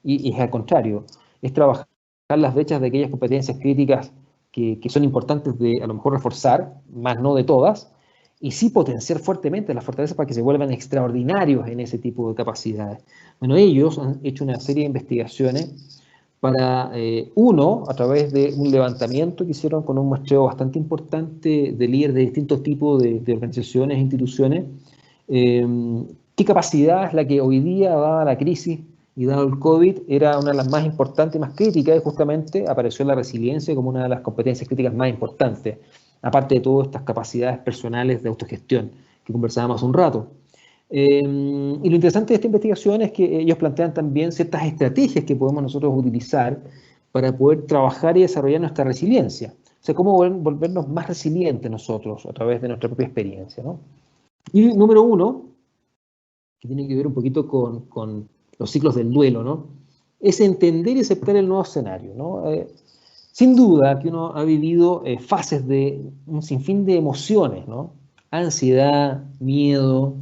Y es al contrario, es trabajar las brechas de aquellas competencias críticas que son importantes de a lo mejor reforzar, más no de todas, y sí potenciar fuertemente las fortalezas para que se vuelvan extraordinarios en ese tipo de capacidades. Bueno, ellos han hecho una serie de investigaciones para, uno, a través de un levantamiento que hicieron con un muestreo bastante importante de líderes de distintos tipos de organizaciones e instituciones, qué capacidad es la que hoy día, dada la crisis y dado el COVID, era una de las más importantes y más críticas, y justamente apareció la resiliencia como una de las competencias críticas más importantes, aparte de todas estas capacidades personales de autogestión que conversábamos hace un rato. Y lo interesante de esta investigación es que ellos plantean también ciertas estrategias que podemos nosotros utilizar para poder trabajar y desarrollar nuestra resiliencia. O sea, cómo volvernos más resilientes nosotros a través de nuestra propia experiencia, ¿no? Y número uno, que tiene que ver un poquito con los ciclos del duelo, ¿no? Es entender y aceptar el nuevo escenario, ¿no? Sin duda que uno ha vivido fases de un sinfín de emociones, ¿no? Ansiedad, miedo,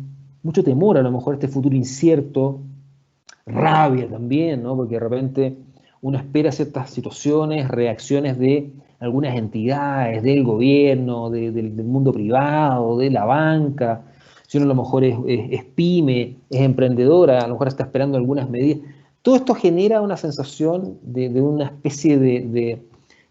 mucho temor a lo mejor a este futuro incierto, rabia también, ¿no? Porque de repente uno espera ciertas situaciones, reacciones de algunas entidades, del gobierno, del mundo privado, de la banca. Si uno a lo mejor es pyme, es emprendedora, a lo mejor está esperando algunas medidas. Todo esto genera una sensación de una especie de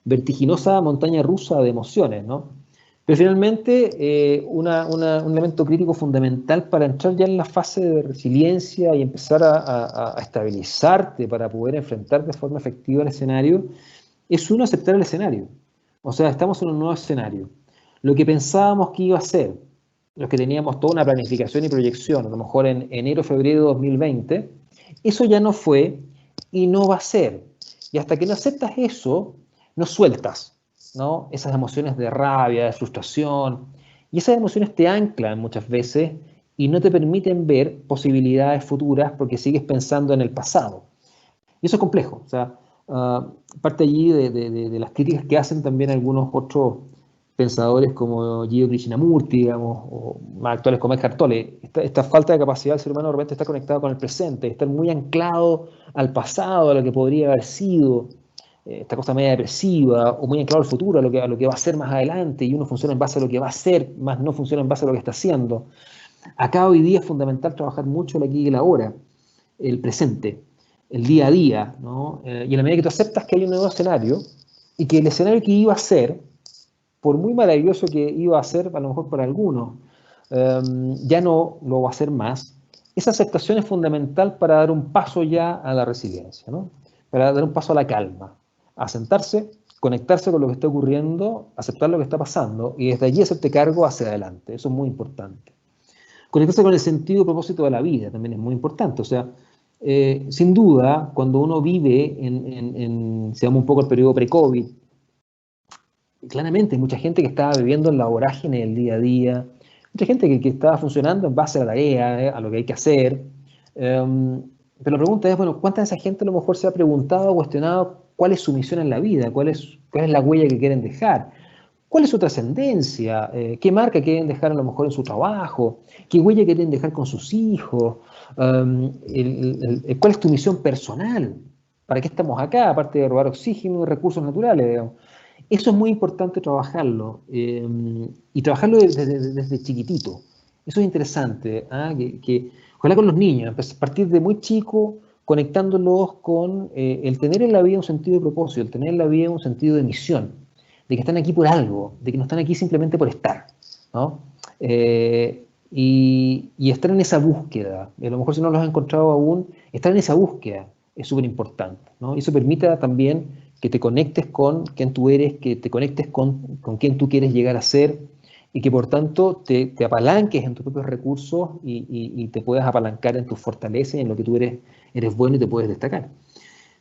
vertiginosa montaña rusa de emociones, ¿no? Pero finalmente, un elemento crítico fundamental para entrar ya en la fase de resiliencia y empezar a estabilizarte para poder enfrentar de forma efectiva el escenario, es uno aceptar el escenario. O sea, estamos en un nuevo escenario. Lo que pensábamos que iba a ser, los que teníamos toda una planificación y proyección, a lo mejor en enero, febrero de 2020, eso ya no fue y no va a ser. Y hasta que no aceptas eso, no sueltas, ¿no? Esas emociones de rabia, de frustración, y esas emociones te anclan muchas veces y no te permiten ver posibilidades futuras porque sigues pensando en el pasado. Y eso es complejo, o sea, parte allí de las críticas que hacen también algunos otros pensadores como Jiddu Krishnamurti, digamos, o más actuales como Eckhart Tolle. Esta falta de capacidad del ser humano de repente está conectado con el presente, estar muy anclado al pasado, a lo que podría haber sido, esta cosa media depresiva, o muy anclado al futuro, a lo que va a ser más adelante, y uno funciona en base a lo que va a ser, más no funciona en base a lo que está haciendo. Acá hoy día es fundamental trabajar mucho el aquí y el ahora, el presente, el día a día, ¿no? Y en la medida que tú aceptas que hay un nuevo escenario, y que el escenario que iba a ser, por muy maravilloso que iba a ser a lo mejor para algunos, ya no lo va a ser más. Esa aceptación es fundamental para dar un paso ya a la resiliencia, ¿no? Para dar un paso a la calma, a sentarse, conectarse con lo que está ocurriendo, aceptar lo que está pasando y desde allí hacerte cargo hacia adelante. Eso es muy importante. Conectarse con el sentido y propósito de la vida también es muy importante. O sea, sin duda, cuando uno vive se llama un poco el periodo pre-COVID, claramente hay mucha gente que estaba viviendo en la vorágine del día a día, mucha gente que estaba funcionando en base a la tarea, a lo que hay que hacer. Pero la pregunta es, bueno, ¿cuánta de esa gente a lo mejor se ha preguntado o cuestionado cuál es su misión en la vida? ¿Cuál es la huella que quieren dejar? ¿Cuál es su trascendencia? ¿Qué marca quieren dejar a lo mejor en su trabajo? ¿Qué huella quieren dejar con sus hijos? ¿Cuál es tu misión personal? ¿Para qué estamos acá? Aparte de robar oxígeno y recursos naturales, digamos. Eso es muy importante trabajarlo, y trabajarlo desde chiquitito. Eso es interesante, ¿ah? Ojalá con los niños, a partir de muy chico, conectándolos con el tener en la vida un sentido de propósito, el tener en la vida un sentido de misión, de que están aquí por algo, de que no están aquí simplemente por estar, ¿no? Y estar en esa búsqueda, a lo mejor si no los has encontrado aún, estar en esa búsqueda es súper importante, ¿no? Y eso permite también que te conectes con quién tú eres, que te conectes con quién tú quieres llegar a ser y que por tanto te apalanques en tus propios recursos y te puedas apalancar en tus fortalezas, en lo que tú eres bueno y te puedes destacar.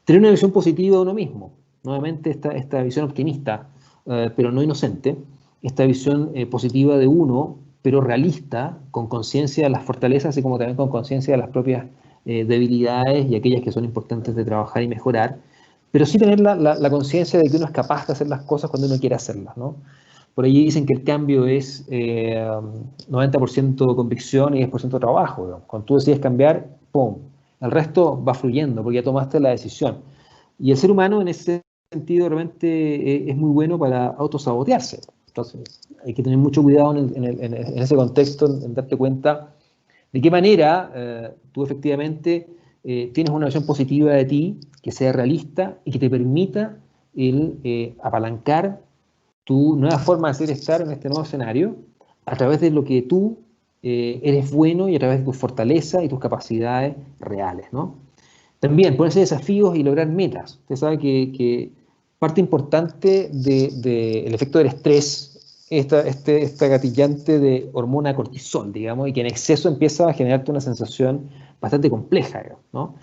Tener una visión positiva de uno mismo, nuevamente esta visión optimista, pero no inocente, esta visión positiva de uno, pero realista, con conciencia de las fortalezas, así como también con conciencia de las propias debilidades y aquellas que son importantes de trabajar y mejorar, pero sí tener la conciencia de que uno es capaz de hacer las cosas cuando uno quiere hacerlas, ¿no? Por ahí dicen que el cambio es 90% convicción y 10% trabajo, ¿no? Cuando tú decides cambiar, ¡pum!, el resto va fluyendo porque ya tomaste la decisión. Y el ser humano en ese sentido realmente es muy bueno para autosabotearse. Entonces hay que tener mucho cuidado en ese contexto, en darte cuenta de qué manera tú efectivamente tienes una visión positiva de ti, que sea realista y que te permita apalancar tu nueva forma de ser estar en este nuevo escenario a través de lo que tú eres bueno y a través de tus fortalezas y tus capacidades reales, ¿no? También ponerse desafíos y lograr metas. Usted sabe que parte importante del efecto del estrés, esta gatillante de hormona cortisol, digamos, y que en exceso empieza a generarte una sensación bastante compleja, ¿no?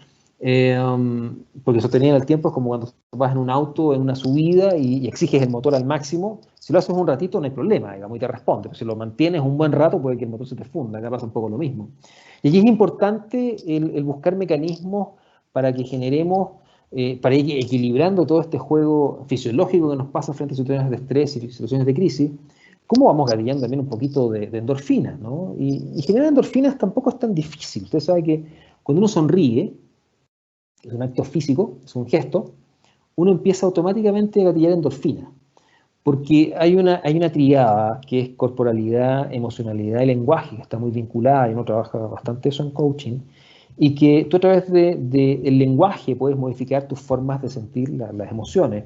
Porque sostenida en el tiempo es como cuando vas en un auto, en una subida y exiges el motor al máximo. Si lo haces un ratito no hay problema, digamos, y te responde. Pero si lo mantienes un buen rato puede que el motor se te funda. Acá pasa un poco lo mismo. Y allí es importante el buscar mecanismos para que generemos, para ir equilibrando todo este juego fisiológico que nos pasa frente a situaciones de estrés y situaciones de crisis. ¿Cómo vamos gatillando también un poquito de endorfinas, ¿no? Y generar endorfinas tampoco es tan difícil. Usted sabe que cuando uno sonríe, es un acto físico, es un gesto, uno empieza automáticamente a gatillar endorfina. Porque hay una triada que es corporalidad, emocionalidad y lenguaje, que está muy vinculada, y uno trabaja bastante eso en coaching, y que tú a través del lenguaje puedes modificar tus formas de sentir las emociones.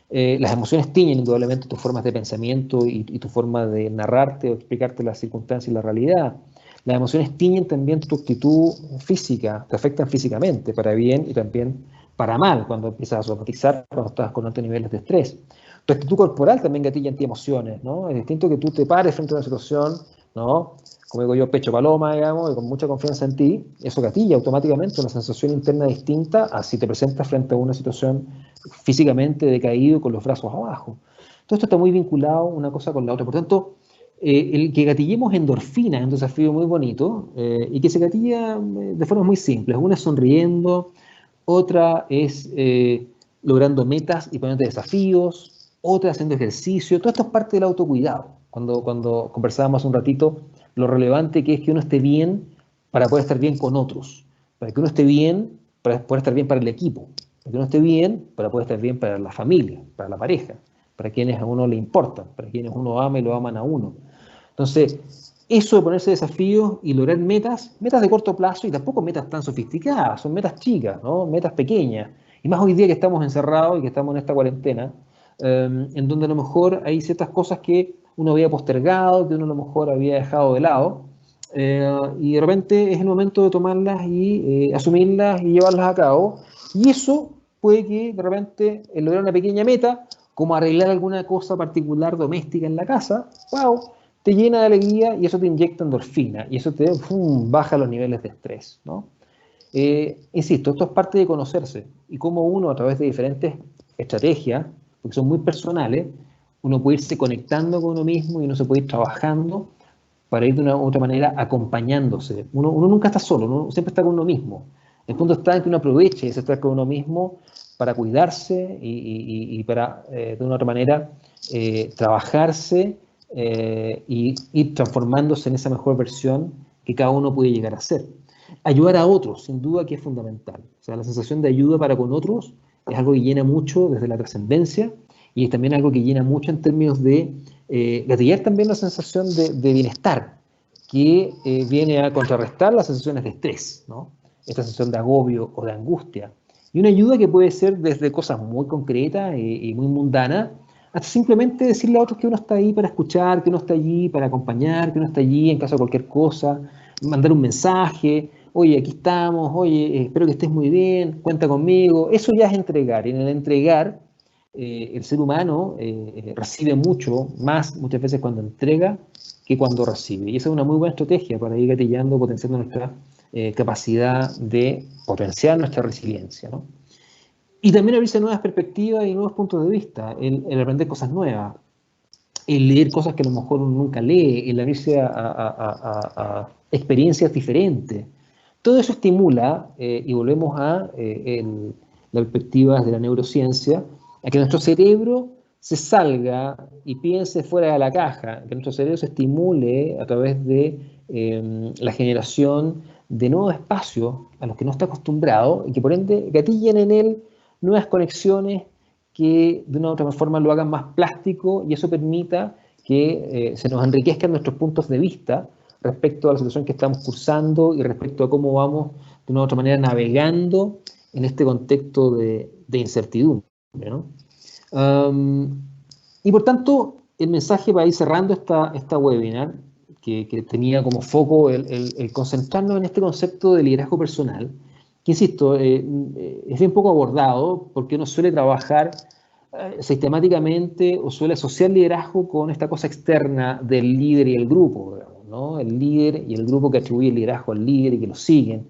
Las emociones tiñen indudablemente tus formas de pensamiento y tu forma de narrarte o explicarte las circunstancias y la realidad. Las emociones tiñen también tu actitud física, te afectan físicamente, para bien y también para mal, cuando empiezas a somatizar, cuando estás con altos niveles de estrés. Tu actitud corporal también gatilla antiemociones, ¿no? Es distinto que tú te pares frente a una situación, ¿no? Como digo yo, pecho paloma, digamos, y con mucha confianza en ti, eso gatilla automáticamente una sensación interna distinta a si te presentas frente a una situación físicamente decaído con los brazos abajo. Todo esto está muy vinculado una cosa con la otra. Por tanto, el que gatillemos endorfinas es un desafío muy bonito y que se gatilla de formas muy simples. Una es sonriendo, otra es logrando metas y poniendo desafíos, otra haciendo ejercicio. Todo esto es parte del autocuidado. Cuando conversábamos un ratito, lo relevante que es que uno esté bien para poder estar bien con otros, para que uno esté bien para poder estar bien para el equipo, para que uno esté bien para poder estar bien para la familia, para la pareja, para quienes a uno le importan, para quienes uno ama y lo aman a uno. Entonces, eso de ponerse desafíos y lograr metas de corto plazo y tampoco metas tan sofisticadas, son metas chicas, ¿no? Metas pequeñas. Y más hoy día que estamos encerrados y que estamos en esta cuarentena, en donde a lo mejor hay ciertas cosas que uno había postergado, que uno a lo mejor había dejado de lado, y de repente es el momento de tomarlas y asumirlas y llevarlas a cabo. Y eso puede que de repente lograr una pequeña meta, como arreglar alguna cosa particular doméstica en la casa, wow, te llena de alegría y eso te inyecta endorfina y eso te baja los niveles de estrés, ¿no? Insisto, esto es parte de conocerse y cómo uno a través de diferentes estrategias, porque son muy personales, uno puede irse conectando con uno mismo y uno se puede ir trabajando para ir de una u otra manera acompañándose. Uno nunca está solo, uno siempre está con uno mismo. El punto está en que uno aproveche ese estar con uno mismo para cuidarse y para, de una u otra manera, trabajarse y ir transformándose en esa mejor versión que cada uno puede llegar a ser. Ayudar a otros, sin duda que es fundamental. O sea, la sensación de ayuda para con otros es algo que llena mucho desde la trascendencia y es también algo que llena mucho en términos de gatillar también la sensación de bienestar, que viene a contrarrestar las sensaciones de estrés, ¿no? Esta sensación de agobio o de angustia. Y una ayuda que puede ser desde cosas muy concretas y muy mundanas, hasta simplemente decirle a otros que uno está ahí para escuchar, que uno está allí para acompañar, que uno está allí en caso de cualquier cosa, mandar un mensaje, oye, aquí estamos, oye, espero que estés muy bien, cuenta conmigo. Eso ya es entregar. Y en el entregar, el ser humano recibe mucho más muchas veces cuando entrega que cuando recibe. Y esa es una muy buena estrategia para ir gatillando, potenciando nuestra capacidad de potenciar nuestra resiliencia, ¿no? Y también abrirse nuevas perspectivas y nuevos puntos de vista, el aprender cosas nuevas, el leer cosas que a lo mejor uno nunca lee, el abrirse a experiencias diferentes. Todo eso estimula, y volvemos a las perspectivas de la neurociencia, a que nuestro cerebro se salga y piense fuera de la caja, que nuestro cerebro se estimule a través de la generación de nuevos espacios a los que no está acostumbrado y que por ende gatillen en él nuevas conexiones que de una u otra forma lo hagan más plástico y eso permita que se nos enriquezcan nuestros puntos de vista respecto a la situación que estamos cursando y respecto a cómo vamos de una u otra manera navegando en este contexto de incertidumbre, ¿no? Y por tanto, el mensaje para ir cerrando esta webinar, que tenía como foco el concentrarnos en este concepto de liderazgo personal, que insisto, es bien poco abordado porque uno suele trabajar sistemáticamente o suele asociar liderazgo con esta cosa externa del líder y el grupo, digamos, ¿no? El líder y el grupo que atribuye el liderazgo al líder y que lo siguen,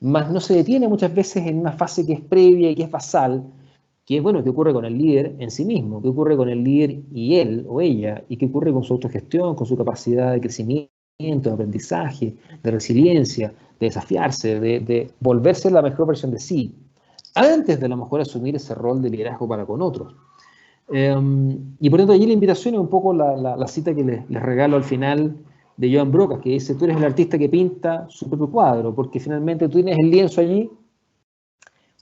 más no se detiene muchas veces en una fase que es previa y que es basal, que es, bueno, qué ocurre con el líder en sí mismo, qué ocurre con el líder y él o ella, y qué ocurre con su autogestión, con su capacidad de crecimiento, de aprendizaje, de resiliencia, de desafiarse, de volverse la mejor versión de sí, antes de a lo mejor asumir ese rol de liderazgo para con otros. Y por tanto, allí la invitación es un poco la cita que les regalo al final de Joan Brocas, que dice, tú eres el artista que pinta su propio cuadro, porque finalmente tú tienes el lienzo allí,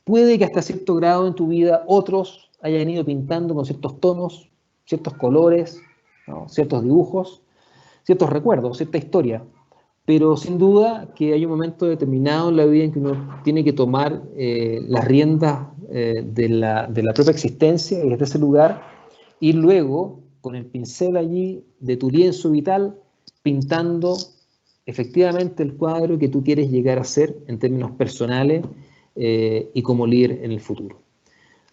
puede que hasta cierto grado en tu vida otros hayan ido pintando con ciertos tonos, ciertos colores, ¿no? Ciertos dibujos, ciertos recuerdos, cierta historia, pero sin duda que hay un momento determinado en la vida en que uno tiene que tomar las riendas de la propia existencia y desde ese lugar, y luego, con el pincel allí de tu lienzo vital, pintando efectivamente el cuadro que tú quieres llegar a ser en términos personales y como líder en el futuro.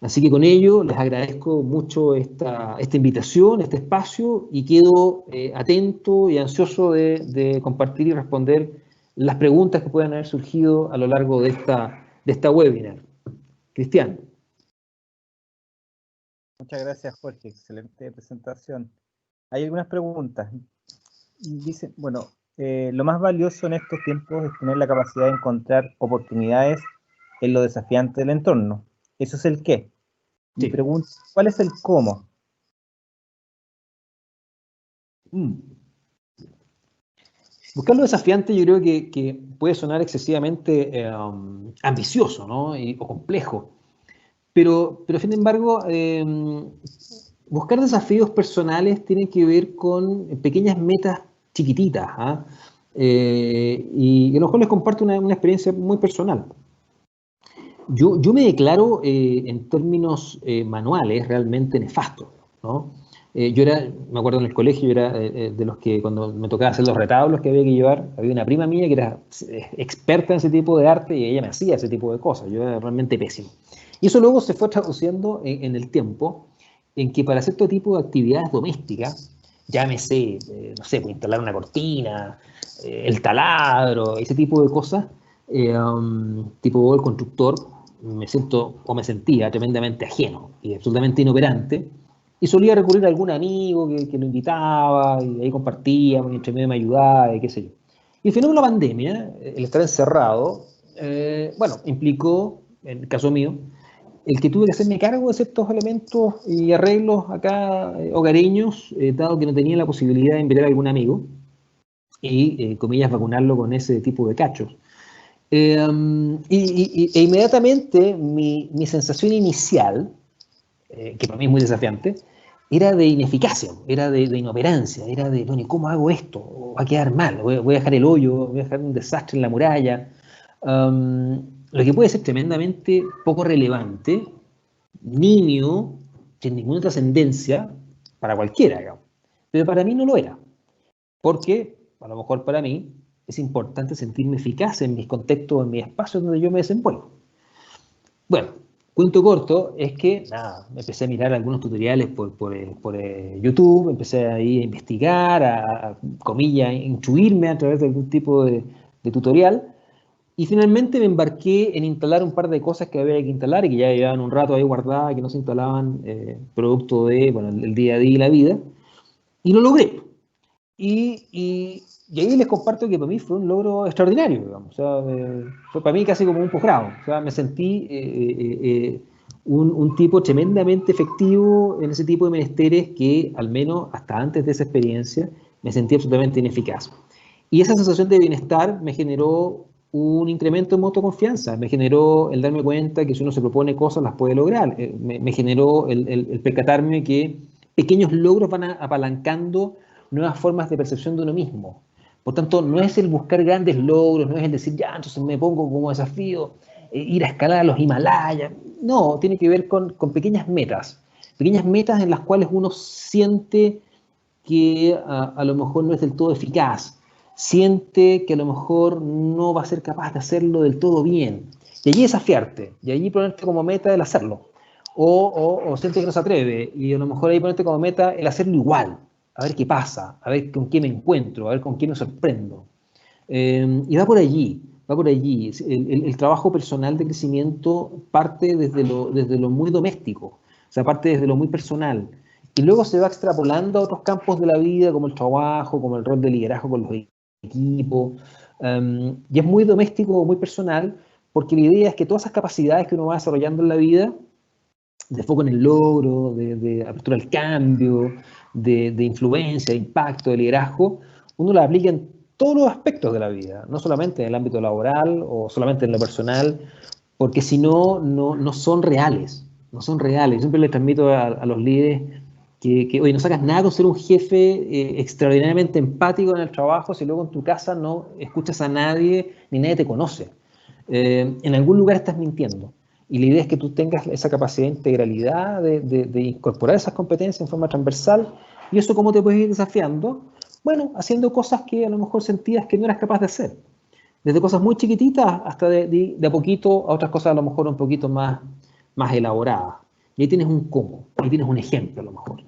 Así que con ello les agradezco mucho esta invitación, este espacio, y quedo atento y ansioso de compartir y responder las preguntas que puedan haber surgido a lo largo de esta webinar. Cristian. Muchas gracias, Jorge. Excelente presentación. Hay algunas preguntas. Dice, bueno, lo más valioso en estos tiempos es tener la capacidad de encontrar oportunidades en lo desafiante del entorno. Eso es el qué. Mi pregunta, ¿cuál es el cómo? Buscar lo desafiante yo creo que puede sonar excesivamente ambicioso, ¿no? O complejo. Pero sin embargo, buscar desafíos personales tiene que ver con pequeñas metas chiquititas, ¿ah? Y a lo mejor les comparto una experiencia muy personal. Yo me declaro en términos manuales realmente nefasto, ¿no? Me acuerdo en el colegio, yo era de los que cuando me tocaba hacer los retablos que había que llevar, había una prima mía que era experta en ese tipo de arte y ella me hacía ese tipo de cosas, yo era realmente pésimo. Y eso luego se fue traduciendo en el tiempo en que para cierto tipo de actividades domésticas, llámese, no sé, pues instalar una cortina, el taladro, ese tipo de cosas, tipo el constructor, me sentía tremendamente ajeno y absolutamente inoperante, y solía recurrir a algún amigo que lo invitaba, y ahí compartíamos, y entre medio me ayudaba, y qué sé yo. Y el fenómeno de la pandemia, el estar encerrado, bueno, implicó, en el caso mío, el que tuve que hacerme cargo de ciertos elementos y arreglos acá hogareños, dado que no tenía la posibilidad de invitar a algún amigo y, comillas, vacunarlo con ese tipo de cachos. E inmediatamente mi sensación inicial, que para mí es muy desafiante, era de ineficacia, era de inoperancia, era de, bueno, ¿y cómo hago esto? Va a quedar mal, voy a dejar el hoyo, voy a dejar un desastre en la muralla. Lo que puede ser tremendamente poco relevante, nimio, sin ninguna trascendencia, para cualquiera, digamos. Pero para mí no lo era, porque a lo mejor para mí es importante sentirme eficaz en mis contextos, en mis espacios donde yo me desenvuelvo. Bueno, cuento corto es que, nada, empecé a mirar algunos tutoriales por YouTube, empecé ahí a investigar, comillas, instruirme a través de algún tipo de tutorial, y finalmente me embarqué en instalar un par de cosas que había que instalar y que ya llevaban un rato ahí guardadas, que no se instalaban, producto de, bueno, el día a día y la vida, y lo logré. Y ahí les comparto que para mí fue un logro extraordinario, digamos. O sea, fue para mí casi como un posgrado. O sea, me sentí un tipo tremendamente efectivo en ese tipo de menesteres que, al menos hasta antes de esa experiencia, me sentí absolutamente ineficaz. Y esa sensación de bienestar me generó un incremento en mi autoconfianza, me generó el darme cuenta que si uno se propone cosas las puede lograr, me generó el percatarme que pequeños logros van apalancando nuevas formas de percepción de uno mismo. Por tanto, no es el buscar grandes logros, no es el decir, ya, entonces me pongo como desafío ir a escalar a los Himalayas. No, tiene que ver con pequeñas metas en las cuales uno siente que a lo mejor no es del todo eficaz, siente que a lo mejor no va a ser capaz de hacerlo del todo bien. Y allí desafiarte, y allí ponerte como meta el hacerlo. O siente que no se atreve, y a lo mejor ahí ponerte como meta el hacerlo igual, a ver qué pasa, a ver con qué me encuentro, a ver con qué me sorprendo. Y va por allí, va por allí. El trabajo personal de crecimiento parte desde lo muy doméstico, o sea, parte desde lo muy personal. Y luego se va extrapolando a otros campos de la vida, como el trabajo, como el rol de liderazgo con los equipos. Y es muy doméstico, muy personal, porque la idea es que todas esas capacidades que uno va desarrollando en la vida, de foco en el logro, de apertura al cambio, de influencia, de impacto, de liderazgo, uno la aplica en todos los aspectos de la vida, no solamente en el ámbito laboral o solamente en lo personal, porque si no, no son reales, no son reales. Siempre les transmito a los líderes que oye, no sacas nada con ser un jefe extraordinariamente empático en el trabajo si luego en tu casa no escuchas a nadie ni nadie te conoce. En algún lugar estás mintiendo. Y la idea es que tú tengas esa capacidad de integralidad, de incorporar esas competencias en forma transversal. ¿Y eso cómo te puedes ir desafiando? Bueno, haciendo cosas que a lo mejor sentías que no eras capaz de hacer. Desde cosas muy chiquititas hasta de a poquito a otras cosas a lo mejor un poquito más elaboradas. Y ahí tienes un cómo, ahí tienes un ejemplo a lo mejor.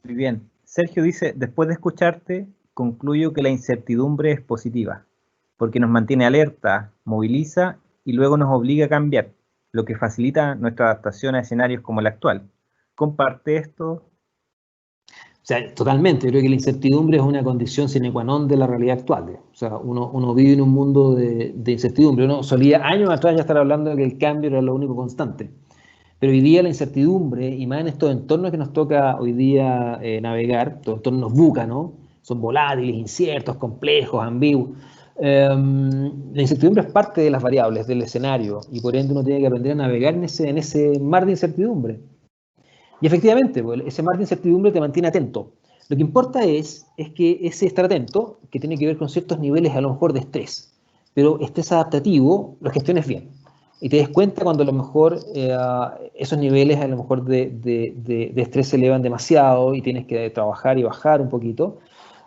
Muy bien. Sergio dice, después de escucharte, concluyo que la incertidumbre es positiva, porque nos mantiene alerta, moviliza y luego nos obliga a cambiar, lo que facilita nuestra adaptación a escenarios como el actual. ¿Comparte esto? O sea, totalmente. Yo creo que la incertidumbre es una condición sine qua non de la realidad actual. O sea, uno vive en un mundo de incertidumbre. Uno solía años atrás ya estar hablando de que el cambio era lo único constante. Pero hoy día la incertidumbre, y más en estos entornos que nos toca hoy día navegar, estos entornos VUCA, ¿no? Son volátiles, inciertos, complejos, ambiguos. La incertidumbre es parte de las variables del escenario y por ende uno tiene que aprender a navegar en ese mar de incertidumbre. Y efectivamente, pues, ese mar de incertidumbre te mantiene atento. Lo que importa es que ese estar atento, que tiene que ver con ciertos niveles a lo mejor de estrés, pero estrés adaptativo, lo gestiones bien. Y te des cuenta cuando a lo mejor esos niveles a lo mejor de estrés se elevan demasiado y tienes que trabajar y bajar un poquito.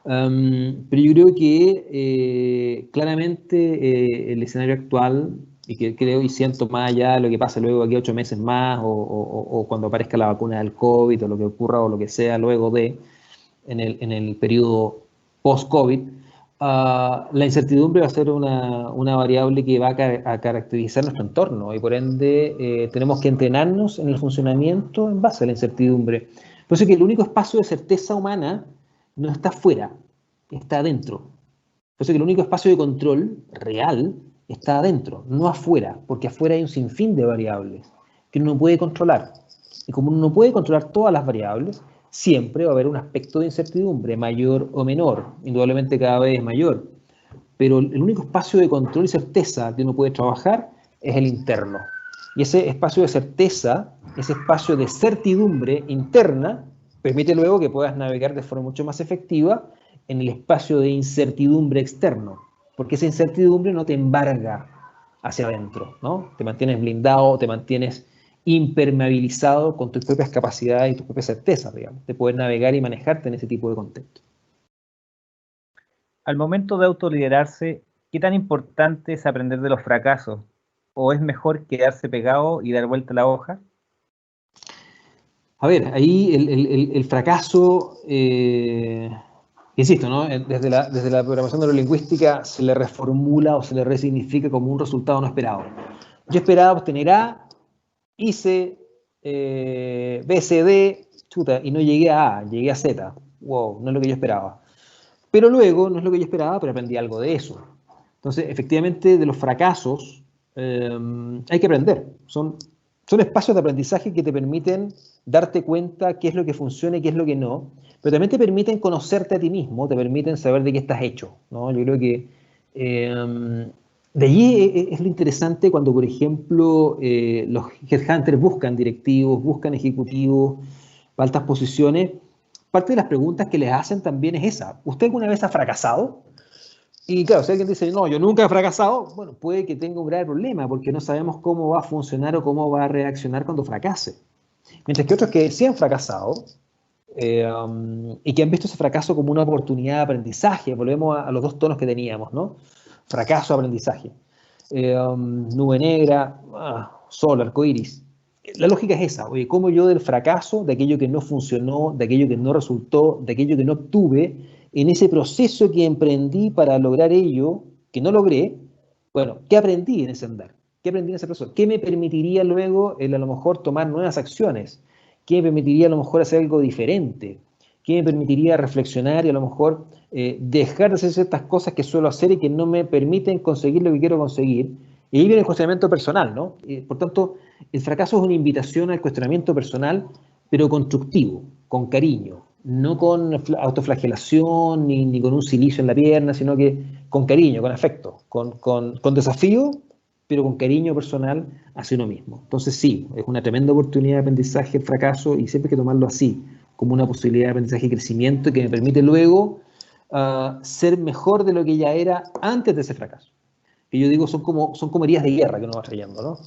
Pero yo creo que claramente el escenario actual, y que creo y siento más allá de lo que pase luego aquí 8 meses más, o cuando aparezca la vacuna del COVID, o lo que ocurra, o lo que sea luego en el periodo post-COVID, la incertidumbre va a ser una variable que va a caracterizar nuestro entorno, y por ende tenemos que entrenarnos en el funcionamiento en base a la incertidumbre. Por eso que el único espacio de certeza humana no está afuera, está adentro. Por eso que el único espacio de control real está adentro, no afuera, porque afuera hay un sinfín de variables que uno no puede controlar. Y como uno no puede controlar todas las variables, siempre va a haber un aspecto de incertidumbre, mayor o menor, indudablemente cada vez mayor. Pero el único espacio de control y certeza que uno puede trabajar es el interno. Y ese espacio de certeza, ese espacio de certidumbre interna, permite luego que puedas navegar de forma mucho más efectiva en el espacio de incertidumbre externo, porque esa incertidumbre no te embarga hacia adentro, ¿no? Te mantienes blindado, te mantienes impermeabilizado con tus propias capacidades y tus propias certezas, digamos, de poder navegar y manejarte en ese tipo de contexto. Al momento de autoliderarse, ¿qué tan importante es aprender de los fracasos? ¿O es mejor quedarse pegado y dar vuelta a la hoja? A ver, ahí el fracaso, insisto, ¿no? Desde la programación neurolingüística se le reformula o se le resignifica como un resultado no esperado. Yo esperaba obtener A, hice B, C, D, chuta, y no llegué a A, llegué a Z. Wow, no es lo que yo esperaba. Pero luego, no es lo que yo esperaba, pero aprendí algo de eso. Entonces, efectivamente, de los fracasos hay que aprender. Son espacios de aprendizaje que te permiten darte cuenta qué es lo que funciona y qué es lo que no, pero también te permiten conocerte a ti mismo, te permiten saber de qué estás hecho, ¿no? Yo creo que de allí es lo interesante cuando, por ejemplo, los headhunters buscan directivos, buscan ejecutivos para altas posiciones. Parte de las preguntas que les hacen también es esa. ¿Usted alguna vez ha fracasado? Y claro, si alguien dice, no, yo nunca he fracasado, bueno, puede que tenga un grave problema porque no sabemos cómo va a funcionar o cómo va a reaccionar cuando fracase. Mientras que otros que sí han fracasado y que han visto ese fracaso como una oportunidad de aprendizaje, volvemos a los dos tonos que teníamos, ¿no? Fracaso, aprendizaje. Nube negra, sol, arcoíris. La lógica es esa, oye, cómo yo del fracaso, de aquello que no funcionó, de aquello que no resultó, de aquello que no obtuve, en ese proceso que emprendí para lograr ello, que no logré, bueno, ¿qué aprendí en ese andar? ¿Qué aprendí en ese proceso? ¿Qué me permitiría luego, a lo mejor, tomar nuevas acciones? ¿Qué me permitiría, a lo mejor, hacer algo diferente? ¿Qué me permitiría reflexionar y, a lo mejor, dejar de hacer ciertas cosas que suelo hacer y que no me permiten conseguir lo que quiero conseguir? Y ahí viene el cuestionamiento personal, ¿no? Por tanto, el fracaso es una invitación al cuestionamiento personal, pero constructivo, con cariño, no con autoflagelación ni con un silicio en la pierna, sino que con cariño, con afecto, con desafío, pero con cariño personal hacia uno mismo. Entonces sí, es una tremenda oportunidad de aprendizaje el fracaso y siempre hay que tomarlo así, como una posibilidad de aprendizaje y crecimiento que me permite luego ser mejor de lo que ya era antes de ese fracaso. Que yo digo son como heridas de guerra que uno va trayendo, ¿no?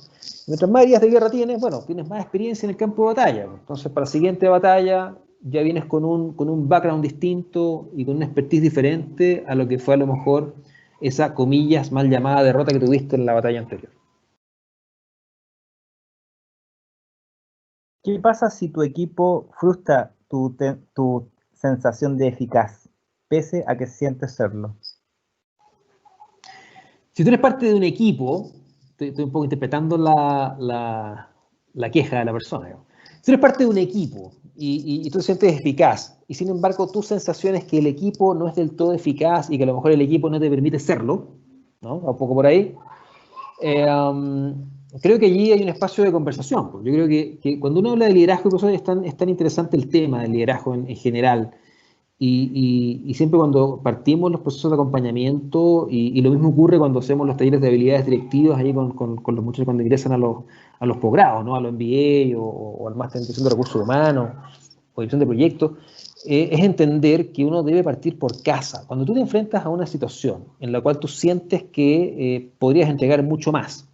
Mientras más heridas de guerra tienes, bueno, tienes más experiencia en el campo de batalla. Entonces, para la siguiente batalla ya vienes con un background distinto y con una expertise diferente a lo que fue a lo mejor esa, comillas, mal llamada derrota que tuviste en la batalla anterior. ¿Qué pasa si tu equipo frustra tu sensación de eficaz, pese a que sientes serlo? Si tú eres parte de un equipo, estoy un poco interpretando la queja de la persona, digamos. Si eres parte de un equipo y tú te sientes eficaz, y sin embargo tu sensación es que el equipo no es del todo eficaz y que a lo mejor el equipo no te permite serlo, ¿no? Un poco por ahí. creo que allí hay un espacio de conversación. Yo creo que cuando uno habla de liderazgo, profesor, es tan interesante el tema del liderazgo en general. Y siempre cuando partimos los procesos de acompañamiento, y lo mismo ocurre cuando hacemos los talleres de habilidades directivas ahí con los muchachos cuando ingresan a los posgrados, ¿no? A los MBA o al máster en dirección de recursos humanos o dirección de proyectos, es entender que uno debe partir por casa. Cuando tú te enfrentas a una situación en la cual tú sientes que podrías entregar mucho más,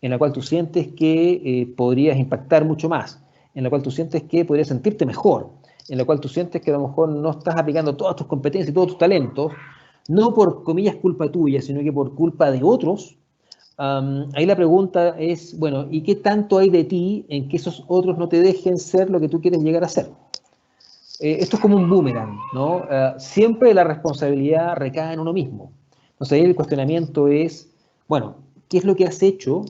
en la cual tú sientes que podrías impactar mucho más, en la cual tú sientes que podrías sentirte mejor, en la cual tú sientes que a lo mejor no estás aplicando todas tus competencias y todos tus talentos, no por comillas culpa tuya, sino que por culpa de otros, ahí la pregunta es, bueno, ¿y qué tanto hay de ti en que esos otros no te dejen ser lo que tú quieres llegar a ser? Esto es como un boomerang, ¿no? Siempre la responsabilidad recae en uno mismo. Entonces ahí el cuestionamiento es, bueno, ¿qué es lo que has hecho?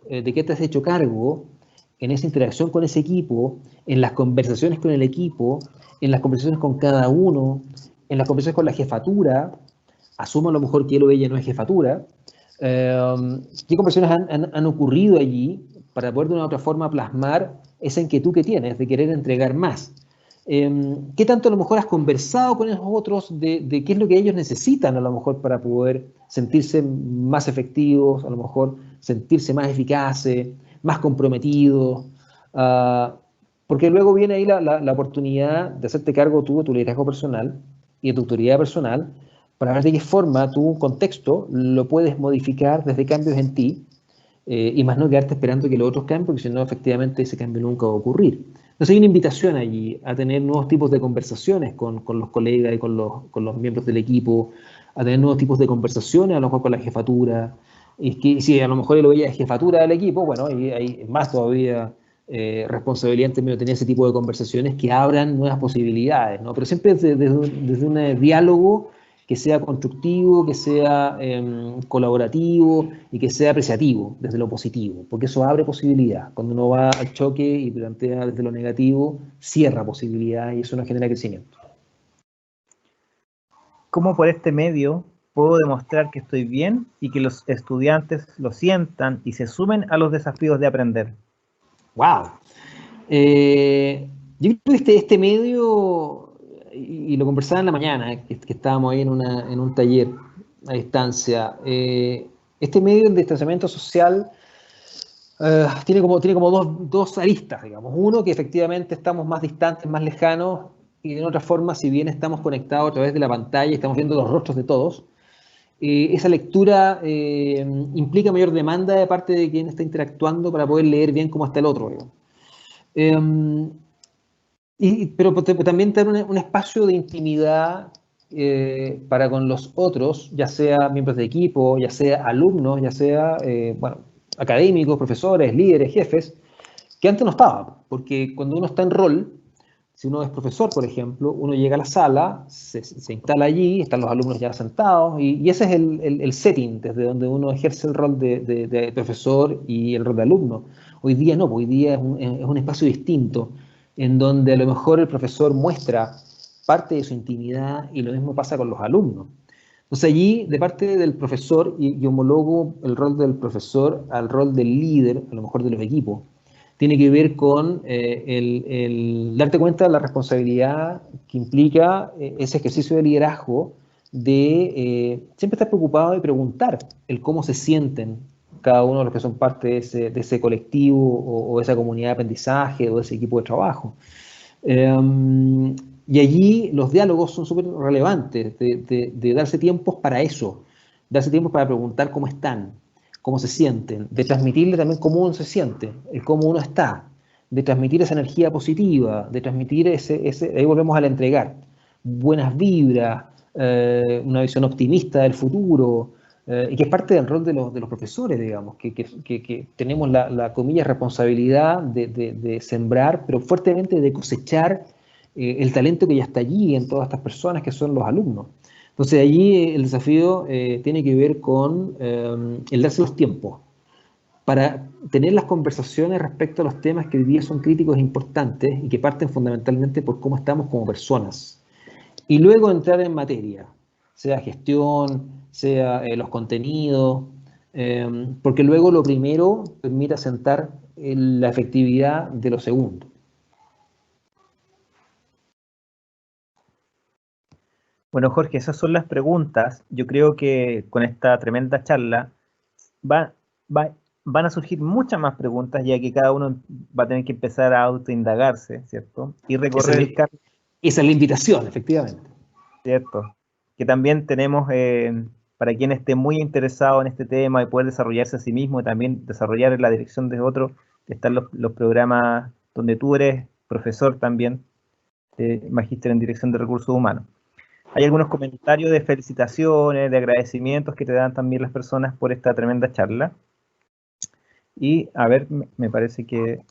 ¿De qué te has hecho cargo en esa interacción con ese equipo, en las conversaciones con el equipo, en las conversaciones con cada uno, en las conversaciones con la jefatura? Asumo a lo mejor que él o ella no es jefatura. ¿Qué conversaciones han ocurrido allí para poder de una u otra forma plasmar esa inquietud que tienes de querer entregar más? ¿Qué tanto a lo mejor has conversado con esos otros de qué es lo que ellos necesitan a lo mejor para poder sentirse más efectivos, a lo mejor sentirse más eficaces, más comprometidos? Porque luego viene ahí la oportunidad de hacerte cargo tú de tu liderazgo personal y de tu autoridad personal para ver de qué forma tu contexto lo puedes modificar desde cambios en ti, y más no quedarte esperando que los otros cambien, porque si no, efectivamente, ese cambio nunca va a ocurrir. Entonces hay una invitación allí a tener nuevos tipos de conversaciones con los colegas y con los miembros del equipo, a tener nuevos tipos de conversaciones, a lo mejor con la jefatura. Y que si a lo mejor él o ella es jefatura del equipo, bueno, hay más todavía responsabilidad en términos de tener ese tipo de conversaciones que abran nuevas posibilidades, ¿no? Pero siempre desde un diálogo que sea constructivo, que sea colaborativo y que sea apreciativo desde lo positivo, porque eso abre posibilidad. Cuando uno va al choque y plantea desde lo negativo, cierra posibilidad y eso no genera crecimiento. ¿Cómo por este medio puedo demostrar que estoy bien y que los estudiantes lo sientan y se sumen a los desafíos de aprender? ¡Wow! Yo creo que este medio, y lo conversaba en la mañana, que estábamos ahí en un taller a distancia, este medio de distanciamiento social tiene como dos aristas, digamos. Uno, que efectivamente estamos más distantes, más lejanos, y de otra forma, si bien estamos conectados a través de la pantalla y estamos viendo los rostros de todos, esa lectura implica mayor demanda de parte de quien está interactuando para poder leer bien cómo está el otro, digamos. Pero también tener un espacio de intimidad para con los otros, ya sea miembros de equipo, ya sea alumnos, ya sea académicos, profesores, líderes, jefes, que antes no estaba, porque cuando uno está en rol, si uno es profesor, por ejemplo, uno llega a la sala, se instala allí, están los alumnos ya sentados, y ese es el setting desde donde uno ejerce el rol de profesor y el rol de alumno. Hoy día no, hoy día es un espacio distinto, en donde a lo mejor el profesor muestra parte de su intimidad y lo mismo pasa con los alumnos. Entonces allí, de parte del profesor, y homologo el rol del profesor al rol del líder, a lo mejor de los equipos, tiene que ver con el darte cuenta de la responsabilidad que implica ese ejercicio de liderazgo de siempre estar preocupado y preguntar el cómo se sienten cada uno de los que son parte de ese colectivo o esa comunidad de aprendizaje o de ese equipo de trabajo. Y allí los diálogos son súper relevantes, de darse tiempos para eso, darse tiempos para preguntar cómo están, cómo se sienten, de transmitirle también cómo uno se siente, el cómo uno está, de transmitir esa energía positiva, de transmitir ahí volvemos al entregar, buenas vibras, una visión optimista del futuro, y que es parte del rol de los profesores, digamos, que tenemos la comillas responsabilidad de sembrar, pero fuertemente de cosechar el talento que ya está allí en todas estas personas que son los alumnos. Entonces allí el desafío tiene que ver con el darse los tiempos para tener las conversaciones respecto a los temas que hoy día son críticos e importantes y que parten fundamentalmente por cómo estamos como personas. Y luego entrar en materia, sea gestión, sea los contenidos, porque luego lo primero permite asentar la efectividad de lo segundo. Bueno, Jorge, esas son las preguntas. Yo creo que con esta tremenda charla van a surgir muchas más preguntas, ya que cada uno va a tener que empezar a autoindagarse, ¿cierto? Y recorrer el camino. Esa es la invitación, efectivamente. Cierto. Que también tenemos, para quien esté muy interesado en este tema y poder desarrollarse a sí mismo y también desarrollar en la dirección de otro, están los programas donde tú eres profesor también, magíster en dirección de recursos humanos. Hay algunos comentarios de felicitaciones, de agradecimientos que te dan también las personas por esta tremenda charla. Y a ver, me parece que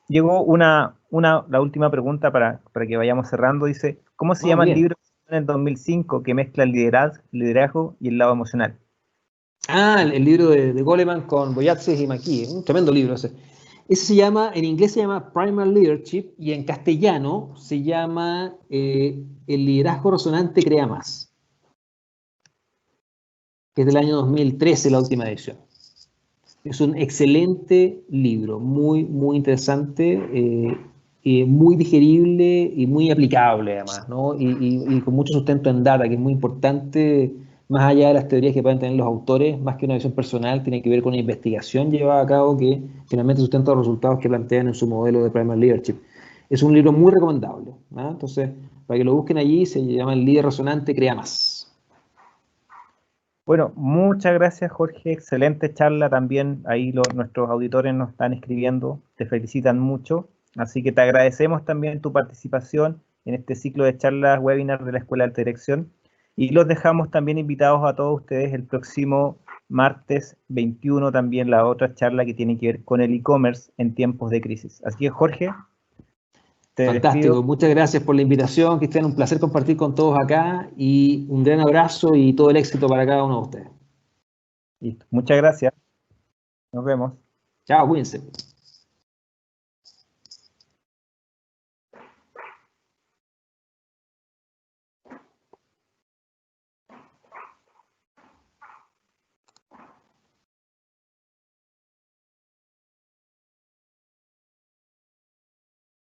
llegó la última pregunta para que vayamos cerrando. Dice, ¿cómo se llama el libro en el 2005 que mezcla el liderazgo y el lado emocional? El libro de Goleman con Boyatzis y McKee, un tremendo libro ese. Ese se llama, en inglés se llama Primal Leadership y en castellano se llama El liderazgo resonante crea más, que es del año 2013 la última edición. Es un excelente libro, muy, muy interesante, muy digerible y muy aplicable además, ¿no? Y con mucho sustento en data, que es muy importante, más allá de las teorías que pueden tener los autores, más que una visión personal, tiene que ver con una investigación llevada a cabo que finalmente sustenta los resultados que plantean en su modelo de Primal Leadership. Es un libro muy recomendable, ¿no? Entonces, para que lo busquen allí, se llama El líder resonante crea más. Bueno, muchas gracias, Jorge. Excelente charla también. Ahí nuestros auditores nos están escribiendo, te felicitan mucho. Así que te agradecemos también tu participación en este ciclo de charlas webinar de la Escuela de Alta Dirección. Y los dejamos también invitados a todos ustedes el próximo martes 21, también la otra charla que tiene que ver con el e-commerce en tiempos de crisis. Así que, Jorge, te fantástico, despido. muchas gracias por la invitación, Cristian, un placer compartir con todos acá y un gran abrazo y todo el éxito para cada uno de ustedes. Listo. Muchas gracias. Nos vemos. Chao, cuídense.